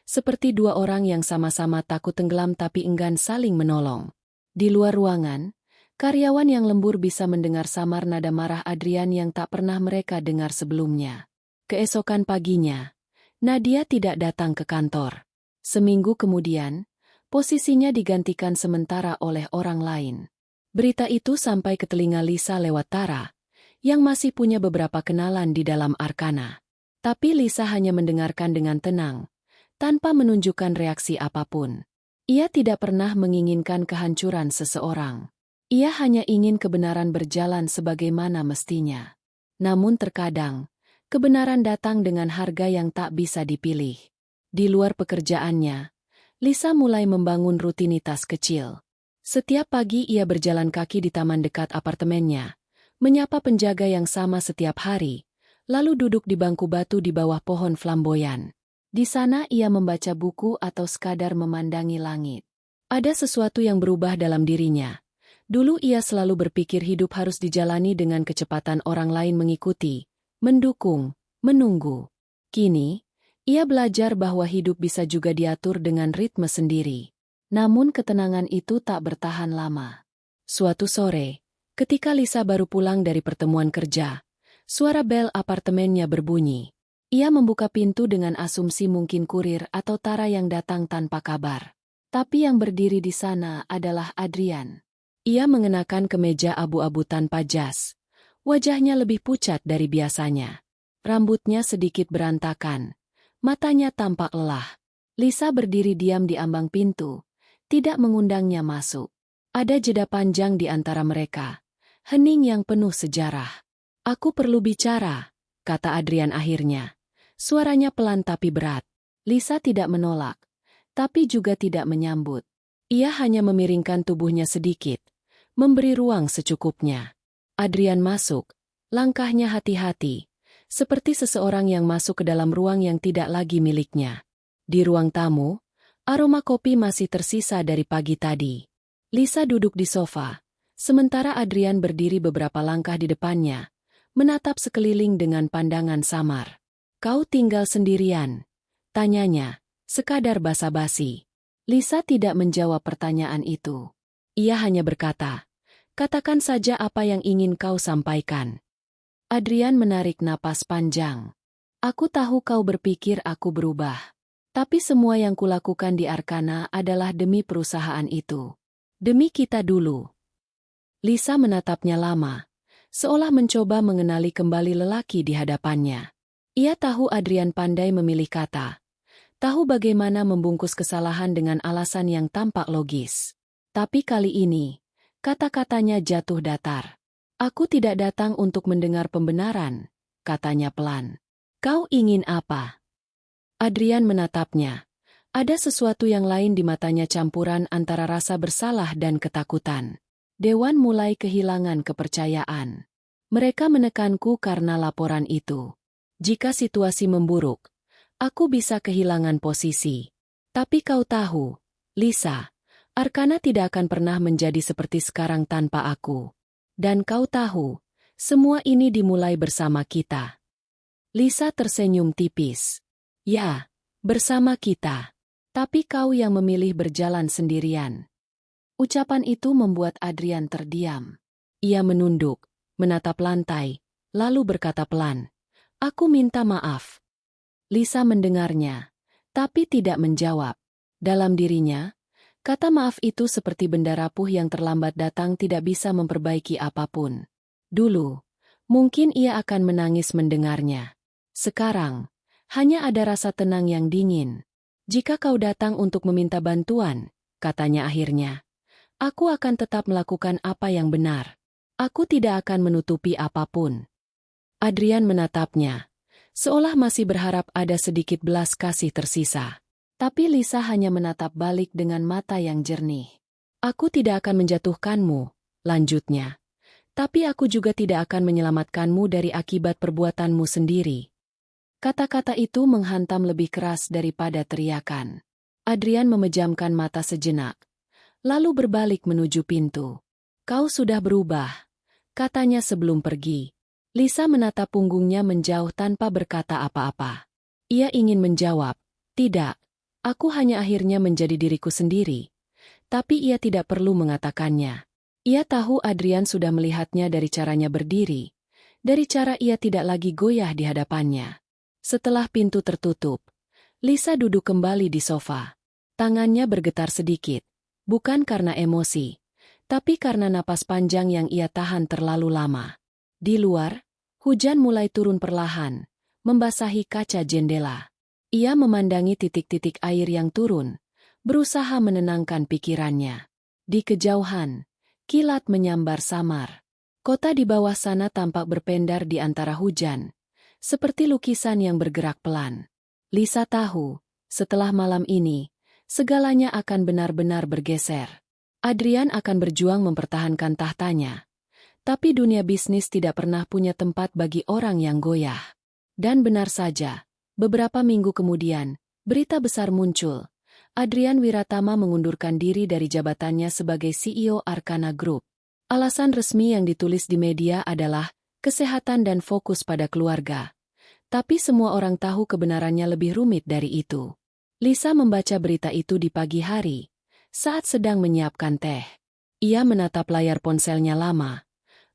seperti dua orang yang sama-sama takut tenggelam tapi enggan saling menolong. Di luar ruangan, karyawan yang lembur bisa mendengar samar nada marah Adrian yang tak pernah mereka dengar sebelumnya. Keesokan paginya, Nadia tidak datang ke kantor. Seminggu kemudian, posisinya digantikan sementara oleh orang lain. Berita itu sampai ke telinga Lisa lewat Tara, yang masih punya beberapa kenalan di dalam Arkana. Tapi Lisa hanya mendengarkan dengan tenang, tanpa menunjukkan reaksi apapun. Ia tidak pernah menginginkan kehancuran seseorang. Ia hanya ingin kebenaran berjalan sebagaimana mestinya. Namun terkadang, kebenaran datang dengan harga yang tak bisa dipilih. Di luar pekerjaannya, Lisa mulai membangun rutinitas kecil. Setiap pagi ia berjalan kaki di taman dekat apartemennya, menyapa penjaga yang sama setiap hari, lalu duduk di bangku batu di bawah pohon flamboyan. Di sana ia membaca buku atau sekadar memandangi langit. Ada sesuatu yang berubah dalam dirinya. Dulu ia selalu berpikir hidup harus dijalani dengan kecepatan orang lain mengikuti, mendukung, menunggu. Kini, ia belajar bahwa hidup bisa juga diatur dengan ritme sendiri. Namun ketenangan itu tak bertahan lama. Suatu sore, ketika Lisa baru pulang dari pertemuan kerja, suara bel apartemennya berbunyi. Ia membuka pintu dengan asumsi mungkin kurir atau Tara yang datang tanpa kabar. Tapi yang berdiri di sana adalah Adrian. Ia mengenakan kemeja abu-abu tanpa jas. Wajahnya lebih pucat dari biasanya. Rambutnya sedikit berantakan. Matanya tampak lelah. Lisa berdiri diam di ambang pintu, tidak mengundangnya masuk. Ada jeda panjang di antara mereka. Hening yang penuh sejarah. "Aku perlu bicara," kata Adrian akhirnya. Suaranya pelan tapi berat. Lisa tidak menolak, tapi juga tidak menyambut. Ia hanya memiringkan tubuhnya sedikit, memberi ruang secukupnya. Adrian masuk, langkahnya hati-hati, seperti seseorang yang masuk ke dalam ruang yang tidak lagi miliknya. Di ruang tamu, aroma kopi masih tersisa dari pagi tadi. Lisa duduk di sofa, sementara Adrian berdiri beberapa langkah di depannya, menatap sekeliling dengan pandangan samar. "Kau tinggal sendirian?" tanyanya, sekadar basa-basi. Lisa tidak menjawab pertanyaan itu. Ia hanya berkata, "Katakan saja apa yang ingin kau sampaikan." Adrian menarik napas panjang. "Aku tahu kau berpikir aku berubah. Tapi semua yang kulakukan di Arkana adalah demi perusahaan itu. Demi kita dulu." Lisa menatapnya lama, seolah mencoba mengenali kembali lelaki di hadapannya. Ia tahu Adrian pandai memilih kata, tahu bagaimana membungkus kesalahan dengan alasan yang tampak logis. Tapi kali ini, kata-katanya jatuh datar. "Aku tidak datang untuk mendengar pembenaran," katanya pelan. "Kau ingin apa?" Adrian menatapnya. Ada sesuatu yang lain di matanya, campuran antara rasa bersalah dan ketakutan. Dewan mulai kehilangan kepercayaan. "Mereka menekanku karena laporan itu. Jika situasi memburuk, aku bisa kehilangan posisi. Tapi kau tahu, Lisa, Arkana tidak akan pernah menjadi seperti sekarang tanpa aku. Dan kau tahu, semua ini dimulai bersama kita." Lisa tersenyum tipis. "Ya, bersama kita. Tapi kau yang memilih berjalan sendirian." Ucapan itu membuat Adrian terdiam. Ia menunduk, menatap lantai, lalu berkata pelan, "Aku minta maaf." Lisa mendengarnya, tapi tidak menjawab. Dalam dirinya, kata maaf itu seperti benda rapuh yang terlambat datang tidak bisa memperbaiki apapun. Dulu, mungkin ia akan menangis mendengarnya. Sekarang, hanya ada rasa tenang yang dingin. "Jika kau datang untuk meminta bantuan," katanya akhirnya, "aku akan tetap melakukan apa yang benar. Aku tidak akan menutupi apapun." Adrian menatapnya, seolah masih berharap ada sedikit belas kasih tersisa. Tapi Lisa hanya menatap balik dengan mata yang jernih. "Aku tidak akan menjatuhkanmu," lanjutnya. "Tapi aku juga tidak akan menyelamatkanmu dari akibat perbuatanmu sendiri." Kata-kata itu menghantam lebih keras daripada teriakan. Adrian memejamkan mata sejenak, lalu berbalik menuju pintu. "Kau sudah berubah," katanya sebelum pergi. Lisa menatap punggungnya menjauh tanpa berkata apa-apa. Ia ingin menjawab, "Tidak, aku hanya akhirnya menjadi diriku sendiri." Tapi ia tidak perlu mengatakannya. Ia tahu Adrian sudah melihatnya dari caranya berdiri, dari cara ia tidak lagi goyah di hadapannya. Setelah pintu tertutup, Lisa duduk kembali di sofa. Tangannya bergetar sedikit, bukan karena emosi, tapi karena napas panjang yang ia tahan terlalu lama. Di luar, hujan mulai turun perlahan, membasahi kaca jendela. Ia memandangi titik-titik air yang turun, berusaha menenangkan pikirannya. Di kejauhan, kilat menyambar samar. Kota di bawah sana tampak berpendar di antara hujan, seperti lukisan yang bergerak pelan. Lisa tahu, setelah malam ini, segalanya akan benar-benar bergeser. Adrian akan berjuang mempertahankan tahtanya. Tapi dunia bisnis tidak pernah punya tempat bagi orang yang goyah. Dan benar saja, beberapa minggu kemudian, berita besar muncul. Adrian Wiratama mengundurkan diri dari jabatannya sebagai CEO Arkana Group. Alasan resmi yang ditulis di media adalah kesehatan dan fokus pada keluarga. Tapi semua orang tahu kebenarannya lebih rumit dari itu. Lisa membaca berita itu di pagi hari, saat sedang menyiapkan teh. Ia menatap layar ponselnya lama,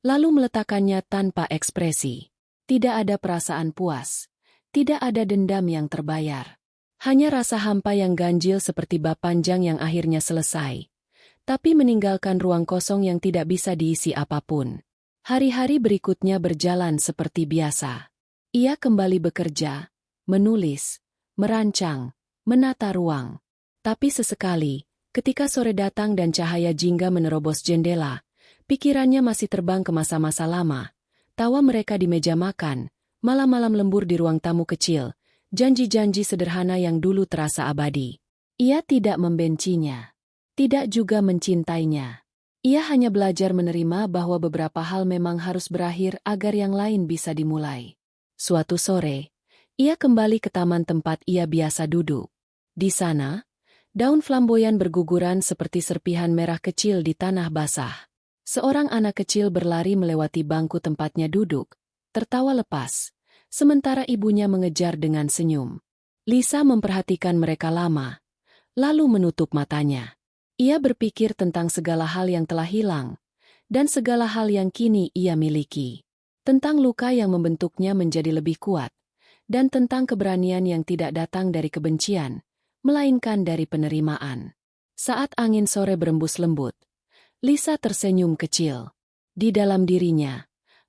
lalu meletakkannya tanpa ekspresi. Tidak ada perasaan puas, tidak ada dendam yang terbayar. Hanya rasa hampa yang ganjil seperti bab panjang yang akhirnya selesai, tapi meninggalkan ruang kosong yang tidak bisa diisi apapun. Hari-hari berikutnya berjalan seperti biasa. Ia kembali bekerja, menulis, merancang, menata ruang. Tapi sesekali, ketika sore datang dan cahaya jingga menerobos jendela, pikirannya masih terbang ke masa-masa lama. Tawa mereka di meja makan, malam-malam lembur di ruang tamu kecil, janji-janji sederhana yang dulu terasa abadi. Ia tidak membencinya, tidak juga mencintainya. Ia hanya belajar menerima bahwa beberapa hal memang harus berakhir agar yang lain bisa dimulai. Suatu sore, ia kembali ke taman tempat ia biasa duduk. Di sana, daun flamboyan berguguran seperti serpihan merah kecil di tanah basah. Seorang anak kecil berlari melewati bangku tempatnya duduk, tertawa lepas, sementara ibunya mengejar dengan senyum. Lisa memperhatikan mereka lama, lalu menutup matanya. Ia berpikir tentang segala hal yang telah hilang, dan segala hal yang kini ia miliki. Tentang luka yang membentuknya menjadi lebih kuat, dan tentang keberanian yang tidak datang dari kebencian, melainkan dari penerimaan. Saat angin sore berembus lembut, Lisa tersenyum kecil. Di dalam dirinya,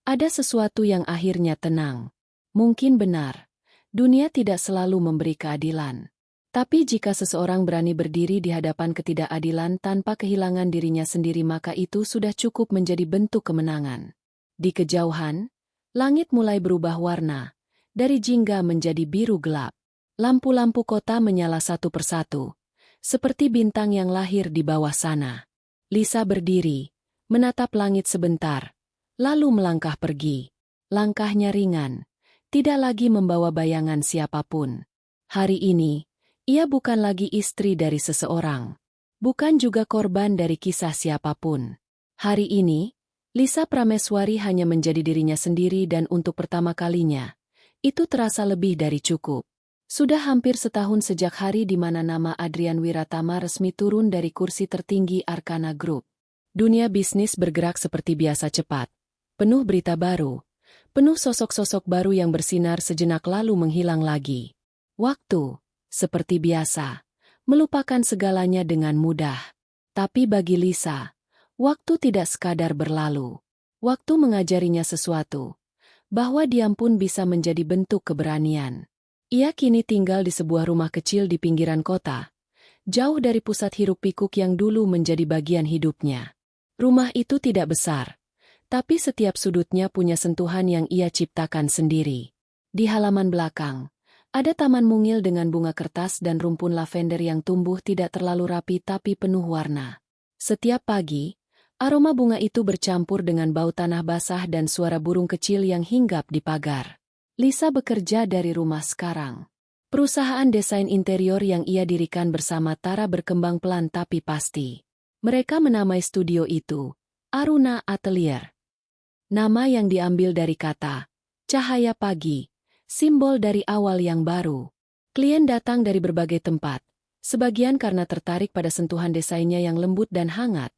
ada sesuatu yang akhirnya tenang. Mungkin benar, dunia tidak selalu memberi keadilan. Tapi jika seseorang berani berdiri di hadapan ketidakadilan tanpa kehilangan dirinya sendiri, maka itu sudah cukup menjadi bentuk kemenangan. Di kejauhan, langit mulai berubah warna, dari jingga menjadi biru gelap. Lampu-lampu kota menyala satu persatu, seperti bintang yang lahir di bawah sana. Lisa berdiri, menatap langit sebentar, lalu melangkah pergi. Langkahnya ringan, tidak lagi membawa bayangan siapapun. Hari ini, ia bukan lagi istri dari seseorang, bukan juga korban dari kisah siapapun. Hari ini, Lisa Prameswari hanya menjadi dirinya sendiri, dan untuk pertama kalinya, itu terasa lebih dari cukup. Sudah hampir setahun sejak hari di mana nama Adrian Wiratama resmi turun dari kursi tertinggi Arkana Group. Dunia bisnis bergerak seperti biasa, cepat, penuh berita baru, penuh sosok-sosok baru yang bersinar sejenak lalu menghilang lagi. Waktu, seperti biasa, melupakan segalanya dengan mudah. Tapi bagi Lisa, waktu tidak sekadar berlalu. Waktu mengajarinya sesuatu, bahwa diam pun bisa menjadi bentuk keberanian. Ia kini tinggal di sebuah rumah kecil di pinggiran kota, jauh dari pusat hiruk-pikuk yang dulu menjadi bagian hidupnya. Rumah itu tidak besar, tapi setiap sudutnya punya sentuhan yang ia ciptakan sendiri. Di halaman belakang, ada taman mungil dengan bunga kertas dan rumpun lavender yang tumbuh tidak terlalu rapi tapi penuh warna. Setiap pagi, aroma bunga itu bercampur dengan bau tanah basah dan suara burung kecil yang hinggap di pagar. Lisa bekerja dari rumah sekarang. Perusahaan desain interior yang ia dirikan bersama Tara berkembang pelan tapi pasti. Mereka menamai studio itu Aruna Atelier. Nama yang diambil dari kata cahaya pagi, simbol dari awal yang baru. Klien datang dari berbagai tempat, sebagian karena tertarik pada sentuhan desainnya yang lembut dan hangat,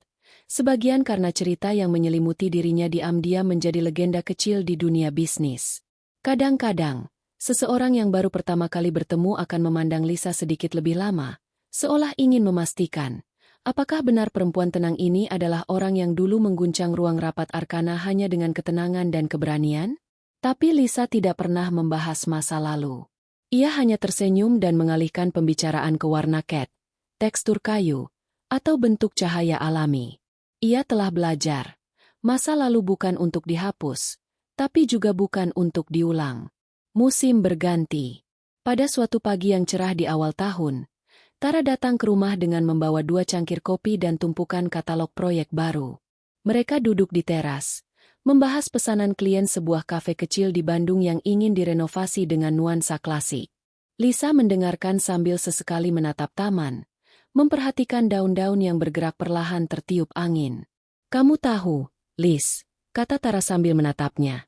sebagian karena cerita yang menyelimuti dirinya diam-diam menjadi legenda kecil di dunia bisnis. Kadang-kadang, seseorang yang baru pertama kali bertemu akan memandang Lisa sedikit lebih lama, seolah ingin memastikan, apakah benar perempuan tenang ini adalah orang yang dulu mengguncang ruang rapat Arkana hanya dengan ketenangan dan keberanian? Tapi Lisa tidak pernah membahas masa lalu. Ia hanya tersenyum dan mengalihkan pembicaraan ke warna cat, tekstur kayu, atau bentuk cahaya alami. Ia telah belajar, masa lalu bukan untuk dihapus, tapi juga bukan untuk diulang. Musim berganti. Pada suatu pagi yang cerah di awal tahun, Tara datang ke rumah dengan membawa 2 cangkir kopi dan tumpukan katalog proyek baru. Mereka duduk di teras, membahas pesanan klien sebuah kafe kecil di Bandung yang ingin direnovasi dengan nuansa klasik. Lisa mendengarkan sambil sesekali menatap taman, memperhatikan daun-daun yang bergerak perlahan tertiup angin. "Kamu tahu, Liz," kata Tara sambil menatapnya.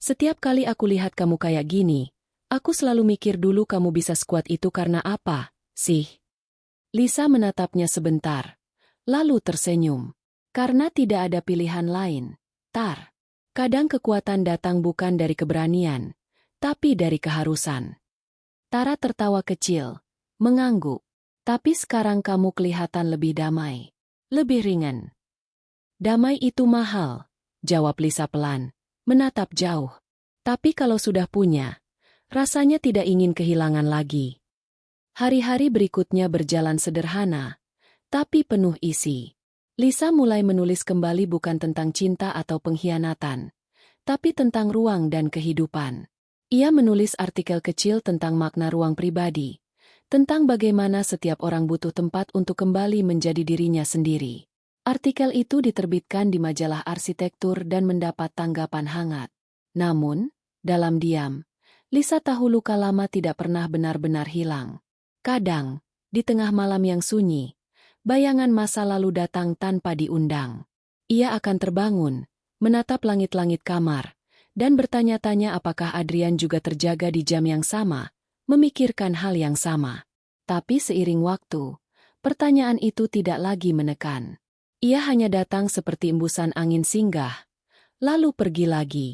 "Setiap kali aku lihat kamu kayak gini, aku selalu mikir dulu kamu bisa sekuat itu karena apa, sih?" Lisa menatapnya sebentar, lalu tersenyum. "Karena tidak ada pilihan lain, Tar. Kadang kekuatan datang bukan dari keberanian, tapi dari keharusan." Tara tertawa kecil, mengangguk. "Tapi sekarang kamu kelihatan lebih damai, lebih ringan." "Damai itu mahal," jawab Lisa pelan, menatap jauh. "Tapi kalau sudah punya, rasanya tidak ingin kehilangan lagi." Hari-hari berikutnya berjalan sederhana, tapi penuh isi. Lisa mulai menulis kembali bukan tentang cinta atau pengkhianatan, tapi tentang ruang dan kehidupan. Ia menulis artikel kecil tentang makna ruang pribadi, tentang bagaimana setiap orang butuh tempat untuk kembali menjadi dirinya sendiri. Artikel itu diterbitkan di majalah arsitektur dan mendapat tanggapan hangat. Namun, dalam diam, Lisa tahu luka lama tidak pernah benar-benar hilang. Kadang, di tengah malam yang sunyi, bayangan masa lalu datang tanpa diundang. Ia akan terbangun, menatap langit-langit kamar, dan bertanya-tanya apakah Adrian juga terjaga di jam yang sama, memikirkan hal yang sama. Tapi seiring waktu, pertanyaan itu tidak lagi menekan. Ia hanya datang seperti embusan angin singgah, lalu pergi lagi.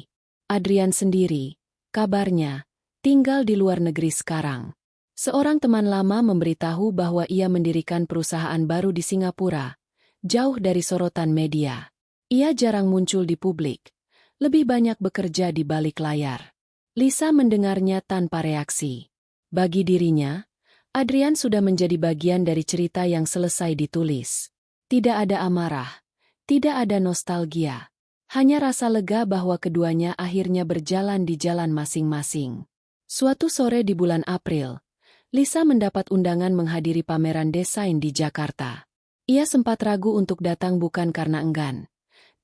Adrian sendiri, kabarnya, tinggal di luar negeri sekarang. Seorang teman lama memberitahu bahwa ia mendirikan perusahaan baru di Singapura, jauh dari sorotan media. Ia jarang muncul di publik, lebih banyak bekerja di balik layar. Lisa mendengarnya tanpa reaksi. Bagi dirinya, Adrian sudah menjadi bagian dari cerita yang selesai ditulis. Tidak ada amarah, tidak ada nostalgia. Hanya rasa lega bahwa keduanya akhirnya berjalan di jalan masing-masing. Suatu sore di bulan April, Lisa mendapat undangan menghadiri pameran desain di Jakarta. Ia sempat ragu untuk datang bukan karena enggan,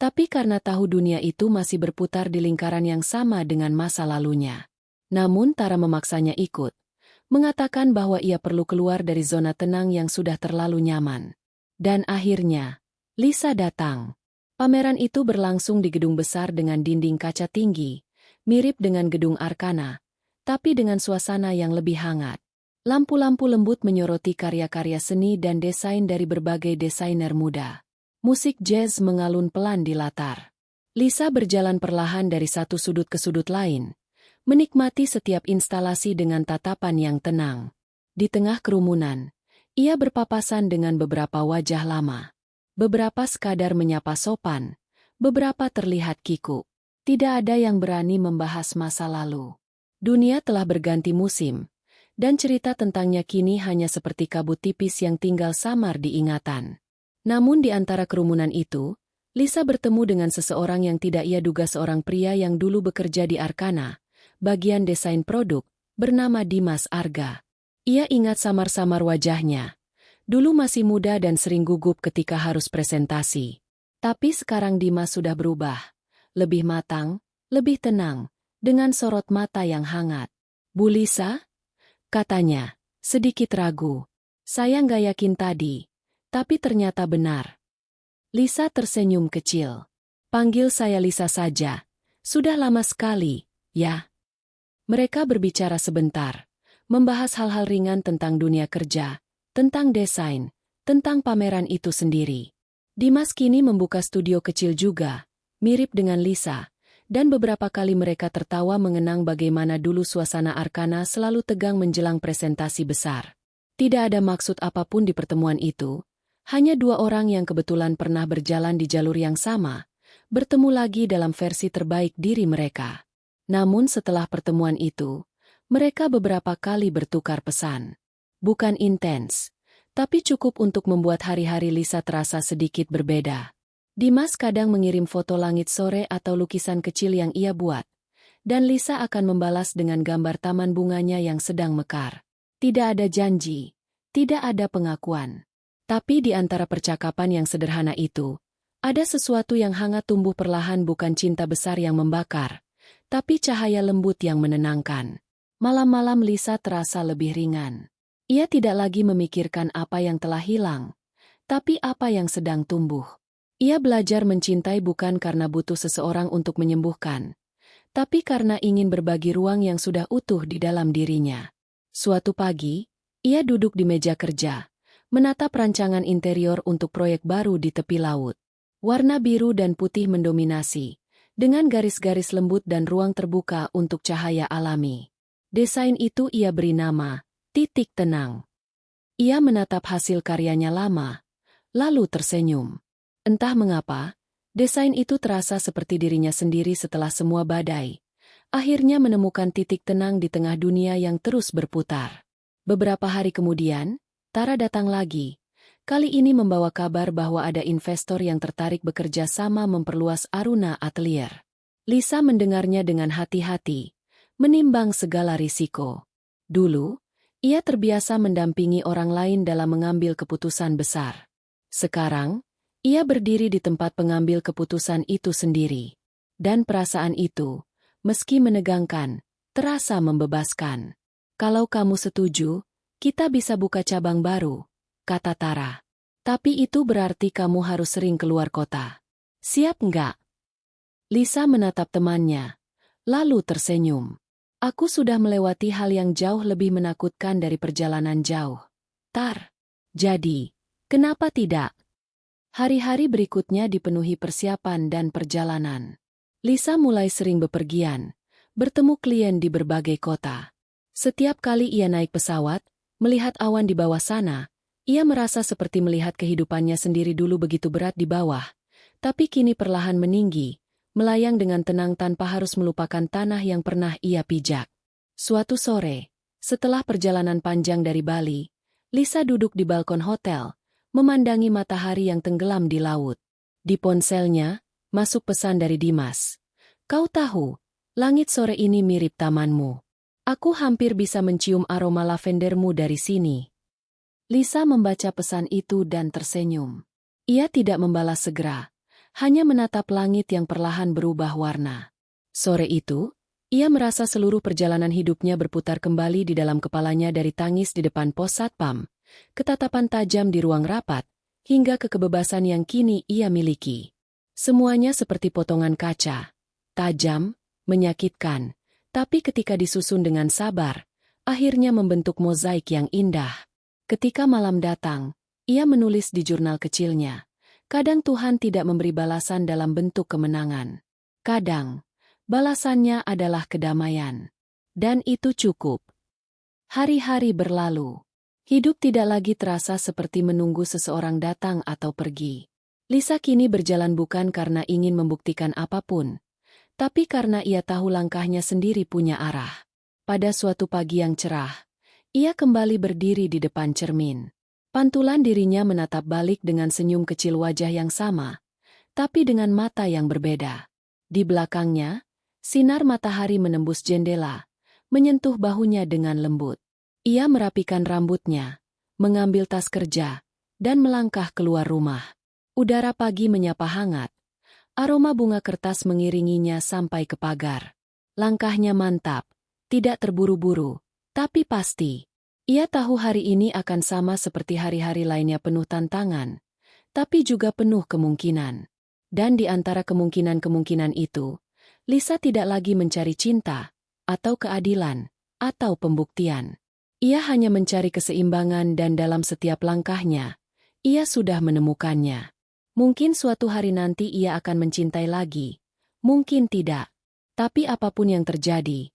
tapi karena tahu dunia itu masih berputar di lingkaran yang sama dengan masa lalunya. Namun Tara memaksanya ikut, mengatakan bahwa ia perlu keluar dari zona tenang yang sudah terlalu nyaman. Dan akhirnya, Lisa datang. Pameran itu berlangsung di gedung besar dengan dinding kaca tinggi, mirip dengan gedung Arkana, tapi dengan suasana yang lebih hangat. Lampu-lampu lembut menyoroti karya-karya seni dan desain dari berbagai desainer muda. Musik jazz mengalun pelan di latar. Lisa berjalan perlahan dari satu sudut ke sudut lain, menikmati setiap instalasi dengan tatapan yang tenang. Di tengah kerumunan, ia berpapasan dengan beberapa wajah lama. Beberapa sekadar menyapa sopan, beberapa terlihat kikuk. Tidak ada yang berani membahas masa lalu. Dunia telah berganti musim, dan cerita tentangnya kini hanya seperti kabut tipis yang tinggal samar di ingatan. Namun di antara kerumunan itu, Lisa bertemu dengan seseorang yang tidak ia duga, seorang pria yang dulu bekerja di Arkana, bagian desain produk, bernama Dimas Arga. Ia ingat samar-samar wajahnya. Dulu masih muda dan sering gugup ketika harus presentasi. Tapi sekarang Dimas sudah berubah. Lebih matang, lebih tenang, dengan sorot mata yang hangat. "Bu Lisa?" katanya, sedikit ragu. "Saya nggak yakin tadi, tapi ternyata benar." Lisa tersenyum kecil. "Panggil saya Lisa saja. Sudah lama sekali, ya." Mereka berbicara sebentar, membahas hal-hal ringan tentang dunia kerja, tentang desain, tentang pameran itu sendiri. Dimas kini membuka studio kecil juga, mirip dengan Lisa, dan beberapa kali mereka tertawa mengenang bagaimana dulu suasana Arkana selalu tegang menjelang presentasi besar. Tidak ada maksud apapun di pertemuan itu, hanya dua orang yang kebetulan pernah berjalan di jalur yang sama, bertemu lagi dalam versi terbaik diri mereka. Namun setelah pertemuan itu, mereka beberapa kali bertukar pesan. Bukan intens, tapi cukup untuk membuat hari-hari Lisa terasa sedikit berbeda. Dimas kadang mengirim foto langit sore atau lukisan kecil yang ia buat, dan Lisa akan membalas dengan gambar taman bunganya yang sedang mekar. Tidak ada janji, tidak ada pengakuan. Tapi di antara percakapan yang sederhana itu, ada sesuatu yang hangat tumbuh perlahan, bukan cinta besar yang membakar, tapi cahaya lembut yang menenangkan. Malam-malam Lisa terasa lebih ringan. Ia tidak lagi memikirkan apa yang telah hilang, tapi apa yang sedang tumbuh. Ia belajar mencintai bukan karena butuh seseorang untuk menyembuhkan, tapi karena ingin berbagi ruang yang sudah utuh di dalam dirinya. Suatu pagi, ia duduk di meja kerja, menatap rancangan interior untuk proyek baru di tepi laut. Warna biru dan putih mendominasi, dengan garis-garis lembut dan ruang terbuka untuk cahaya alami. Desain itu ia beri nama, Titik Tenang. Ia menatap hasil karyanya lama, lalu tersenyum. Entah mengapa, desain itu terasa seperti dirinya sendiri setelah semua badai. Akhirnya menemukan titik tenang di tengah dunia yang terus berputar. Beberapa hari kemudian, Tara datang lagi. Kali ini membawa kabar bahwa ada investor yang tertarik bekerja sama memperluas Aruna Atelier. Lisa mendengarnya dengan hati-hati, menimbang segala risiko. Dulu, ia terbiasa mendampingi orang lain dalam mengambil keputusan besar. Sekarang, ia berdiri di tempat pengambil keputusan itu sendiri. Dan perasaan itu, meski menegangkan, terasa membebaskan. Kalau kamu setuju, kita bisa buka cabang baru, kata Tara. Tapi itu berarti kamu harus sering keluar kota. Siap nggak? Lisa menatap temannya, lalu tersenyum. Aku sudah melewati hal yang jauh lebih menakutkan dari perjalanan jauh. Tar. Jadi, kenapa tidak? Hari-hari berikutnya dipenuhi persiapan dan perjalanan. Lisa mulai sering bepergian, bertemu klien di berbagai kota. Setiap kali ia naik pesawat, melihat awan di bawah sana, ia merasa seperti melihat kehidupannya sendiri dulu begitu berat di bawah, tapi kini perlahan meninggi, melayang dengan tenang tanpa harus melupakan tanah yang pernah ia pijak. Suatu sore, setelah perjalanan panjang dari Bali, Lisa duduk di balkon hotel, memandangi matahari yang tenggelam di laut. Di ponselnya, masuk pesan dari Dimas. Kau tahu, langit sore ini mirip tamanmu. Aku hampir bisa mencium aroma lavendermu dari sini. Lisa membaca pesan itu dan tersenyum. Ia tidak membalas segera, hanya menatap langit yang perlahan berubah warna. Sore itu, ia merasa seluruh perjalanan hidupnya berputar kembali di dalam kepalanya dari tangis di depan pos satpam, ketatapan tajam di ruang rapat, hingga ke kebebasan yang kini ia miliki. Semuanya seperti potongan kaca, tajam, menyakitkan, tapi ketika disusun dengan sabar, akhirnya membentuk mozaik yang indah. Ketika malam datang, ia menulis di jurnal kecilnya, kadang Tuhan tidak memberi balasan dalam bentuk kemenangan. Kadang, balasannya adalah kedamaian. Dan itu cukup. Hari-hari berlalu. Hidup tidak lagi terasa seperti menunggu seseorang datang atau pergi. Lisa kini berjalan bukan karena ingin membuktikan apapun, tapi karena ia tahu langkahnya sendiri punya arah. Pada suatu pagi yang cerah, ia kembali berdiri di depan cermin. Pantulan dirinya menatap balik dengan senyum kecil wajah yang sama, tapi dengan mata yang berbeda. Di belakangnya, sinar matahari menembus jendela, menyentuh bahunya dengan lembut. Ia merapikan rambutnya, mengambil tas kerja, dan melangkah keluar rumah. Udara pagi menyapa hangat. Aroma bunga kertas mengiringinya sampai ke pagar. Langkahnya mantap, tidak terburu-buru, tapi pasti. Ia tahu hari ini akan sama seperti hari-hari lainnya penuh tantangan, tapi juga penuh kemungkinan. Dan di antara kemungkinan-kemungkinan itu, Lisa tidak lagi mencari cinta, atau keadilan, atau pembuktian. Ia hanya mencari keseimbangan dan dalam setiap langkahnya, ia sudah menemukannya. Mungkin suatu hari nanti ia akan mencintai lagi, mungkin tidak. Tapi apapun yang terjadi,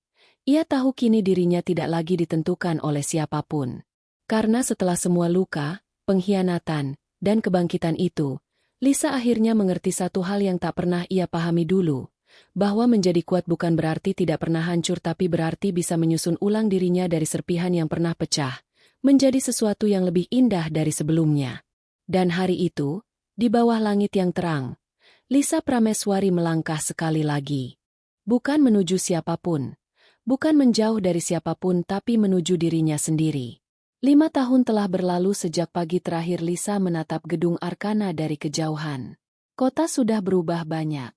ia tahu kini dirinya tidak lagi ditentukan oleh siapapun. Karena setelah semua luka, pengkhianatan, dan kebangkitan itu, Lisa akhirnya mengerti satu hal yang tak pernah ia pahami dulu. Bahwa menjadi kuat bukan berarti tidak pernah hancur tapi berarti bisa menyusun ulang dirinya dari serpihan yang pernah pecah, menjadi sesuatu yang lebih indah dari sebelumnya. Dan hari itu, di bawah langit yang terang, Lisa Prameswari melangkah sekali lagi. Bukan menuju siapapun, bukan menjauh dari siapapun tapi menuju dirinya sendiri. 5 tahun telah berlalu sejak pagi terakhir Lisa menatap gedung Arkana dari kejauhan. Kota sudah berubah banyak.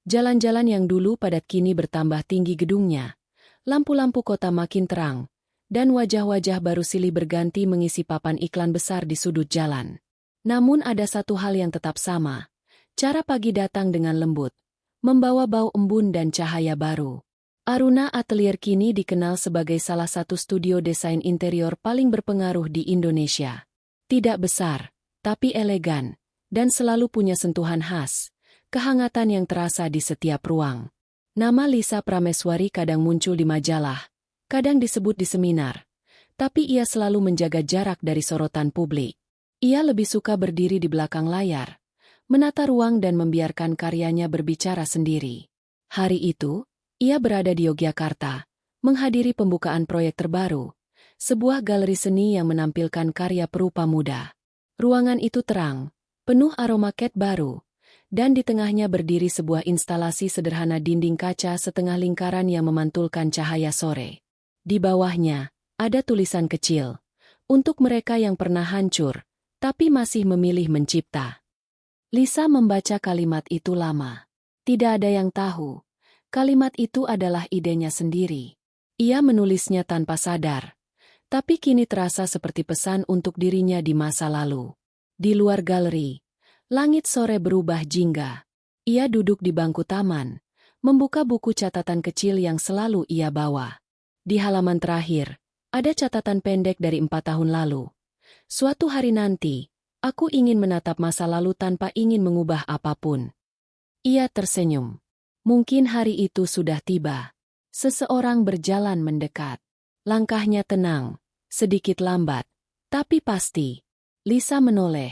Jalan-jalan yang dulu padat kini bertambah tinggi gedungnya, lampu-lampu kota makin terang, dan wajah-wajah baru silih berganti mengisi papan iklan besar di sudut jalan. Namun ada satu hal yang tetap sama, cara pagi datang dengan lembut, membawa bau embun dan cahaya baru. Aruna Atelier kini dikenal sebagai salah satu studio desain interior paling berpengaruh di Indonesia. Tidak besar, tapi elegan, dan selalu punya sentuhan khas. Kehangatan yang terasa di setiap ruang. Nama Lisa Prameswari kadang muncul di majalah, kadang disebut di seminar, tapi ia selalu menjaga jarak dari sorotan publik. Ia lebih suka berdiri di belakang layar, menata ruang dan membiarkan karyanya berbicara sendiri. Hari itu, ia berada di Yogyakarta, menghadiri pembukaan proyek terbaru, sebuah galeri seni yang menampilkan karya perupa muda. Ruangan itu terang, penuh aroma cat baru, dan di tengahnya berdiri sebuah instalasi sederhana dinding kaca setengah lingkaran yang memantulkan cahaya sore. Di bawahnya, ada tulisan kecil, untuk mereka yang pernah hancur, tapi masih memilih mencipta. Lisa membaca kalimat itu lama. Tidak ada yang tahu, kalimat itu adalah idenya sendiri. Ia menulisnya tanpa sadar, tapi kini terasa seperti pesan untuk dirinya di masa lalu. Di luar galeri, langit sore berubah jingga. Ia duduk di bangku taman, membuka buku catatan kecil yang selalu ia bawa. Di halaman terakhir, ada catatan pendek dari 4 tahun lalu. Suatu hari nanti, aku ingin menatap masa lalu tanpa ingin mengubah apapun. Ia tersenyum. Mungkin hari itu sudah tiba. Seseorang berjalan mendekat. Langkahnya tenang, sedikit lambat, tapi pasti. Lisa menoleh,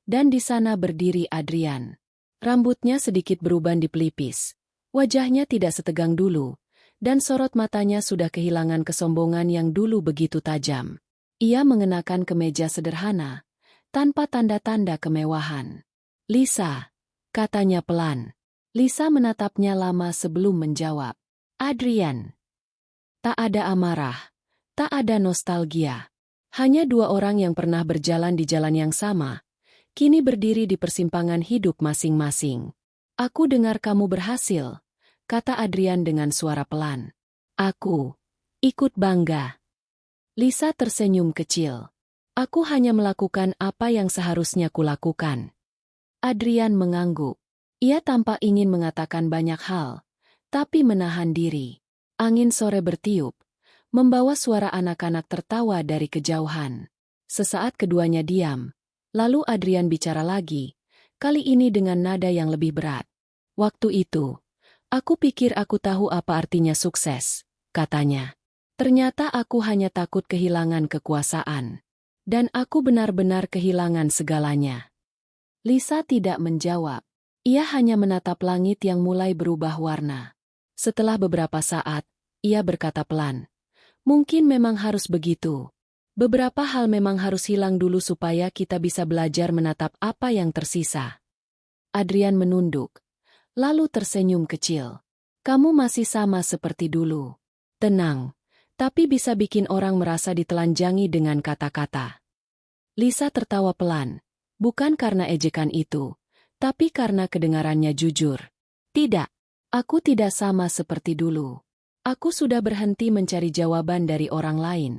dan di sana berdiri Adrian. Rambutnya sedikit beruban di pelipis. Wajahnya tidak setegang dulu, dan sorot matanya sudah kehilangan kesombongan yang dulu begitu tajam. Ia mengenakan kemeja sederhana, tanpa tanda-tanda kemewahan. "Lisa," katanya pelan. Lisa menatapnya lama sebelum menjawab. "Adrian." Tak ada amarah, tak ada nostalgia. Hanya dua orang yang pernah berjalan di jalan yang sama, kini berdiri di persimpangan hidup masing-masing. "Aku dengar kamu berhasil," kata Adrian dengan suara pelan. "Aku ikut bangga." Lisa tersenyum kecil. "Aku hanya melakukan apa yang seharusnya kulakukan." Adrian mengangguk. Ia tampak ingin mengatakan banyak hal, tapi menahan diri. Angin sore bertiup, membawa suara anak-anak tertawa dari kejauhan. Sesaat keduanya diam, lalu Adrian bicara lagi, kali ini dengan nada yang lebih berat. "Waktu itu, aku pikir aku tahu apa artinya sukses," katanya. "Ternyata aku hanya takut kehilangan kekuasaan. Dan aku benar-benar kehilangan segalanya." Lisa tidak menjawab. Ia hanya menatap langit yang mulai berubah warna. Setelah beberapa saat, ia berkata pelan, "Mungkin memang harus begitu. Beberapa hal memang harus hilang dulu supaya kita bisa belajar menatap apa yang tersisa." Adrian menunduk, lalu tersenyum kecil. "Kamu masih sama seperti dulu. Tenang, tapi bisa bikin orang merasa ditelanjangi dengan kata-kata." Lisa tertawa pelan, bukan karena ejekan itu, tapi karena kedengarannya jujur. "Tidak. Aku tidak sama seperti dulu. Aku sudah berhenti mencari jawaban dari orang lain."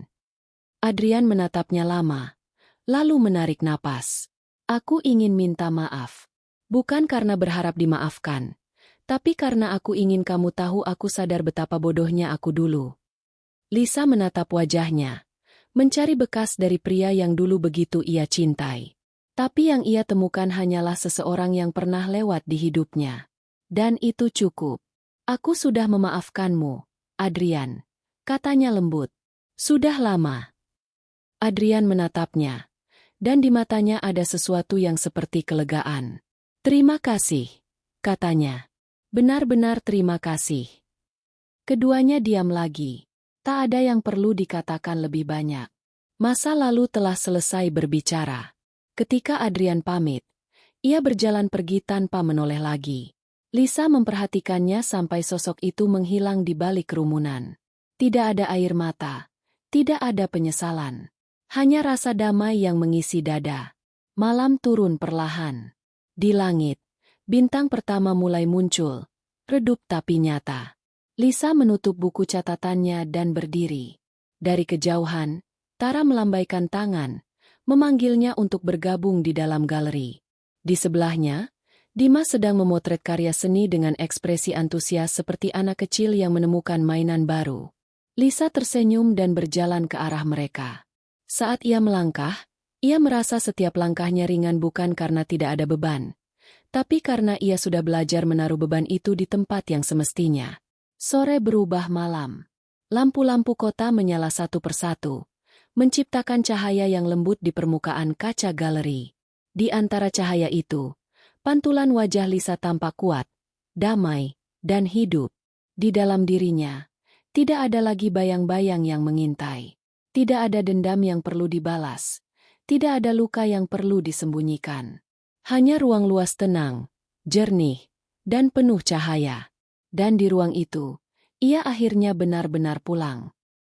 Adrian menatapnya lama, lalu menarik napas. "Aku ingin minta maaf. Bukan karena berharap dimaafkan, tapi karena aku ingin kamu tahu aku sadar betapa bodohnya aku dulu." Lisa menatap wajahnya, mencari bekas dari pria yang dulu begitu ia cintai. Tapi yang ia temukan hanyalah seseorang yang pernah lewat di hidupnya. Dan itu cukup. "Aku sudah memaafkanmu, Adrian," katanya lembut. "Sudah lama." Adrian menatapnya, dan di matanya ada sesuatu yang seperti kelegaan. "Terima kasih," katanya. "Benar-benar terima kasih." Keduanya diam lagi. Tak ada yang perlu dikatakan lebih banyak. Masa lalu telah selesai berbicara. Ketika Adrian pamit, ia berjalan pergi tanpa menoleh lagi. Lisa memperhatikannya sampai sosok itu menghilang di balik kerumunan. Tidak ada air mata, tidak ada penyesalan. Hanya rasa damai yang mengisi dada. Malam turun perlahan. Di langit, bintang pertama mulai muncul, redup tapi nyata. Lisa menutup buku catatannya dan berdiri. Dari kejauhan, Tara melambaikan tangan, memanggilnya untuk bergabung di dalam galeri. Di sebelahnya, Dimas sedang memotret karya seni dengan ekspresi antusias seperti anak kecil yang menemukan mainan baru. Lisa tersenyum dan berjalan ke arah mereka. Saat ia melangkah, ia merasa setiap langkahnya ringan bukan karena tidak ada beban, tapi karena ia sudah belajar menaruh beban itu di tempat yang semestinya. Sore berubah malam. Lampu-lampu kota menyala satu persatu, menciptakan cahaya yang lembut di permukaan kaca galeri. Di antara cahaya itu, pantulan wajah Lisa tampak kuat, damai, dan hidup. Di dalam dirinya, tidak ada lagi bayang-bayang yang mengintai. Tidak ada dendam yang perlu dibalas. Tidak ada luka yang perlu disembunyikan. Hanya ruang luas tenang, jernih, dan penuh cahaya. Dan di ruang itu, ia akhirnya benar-benar pulang.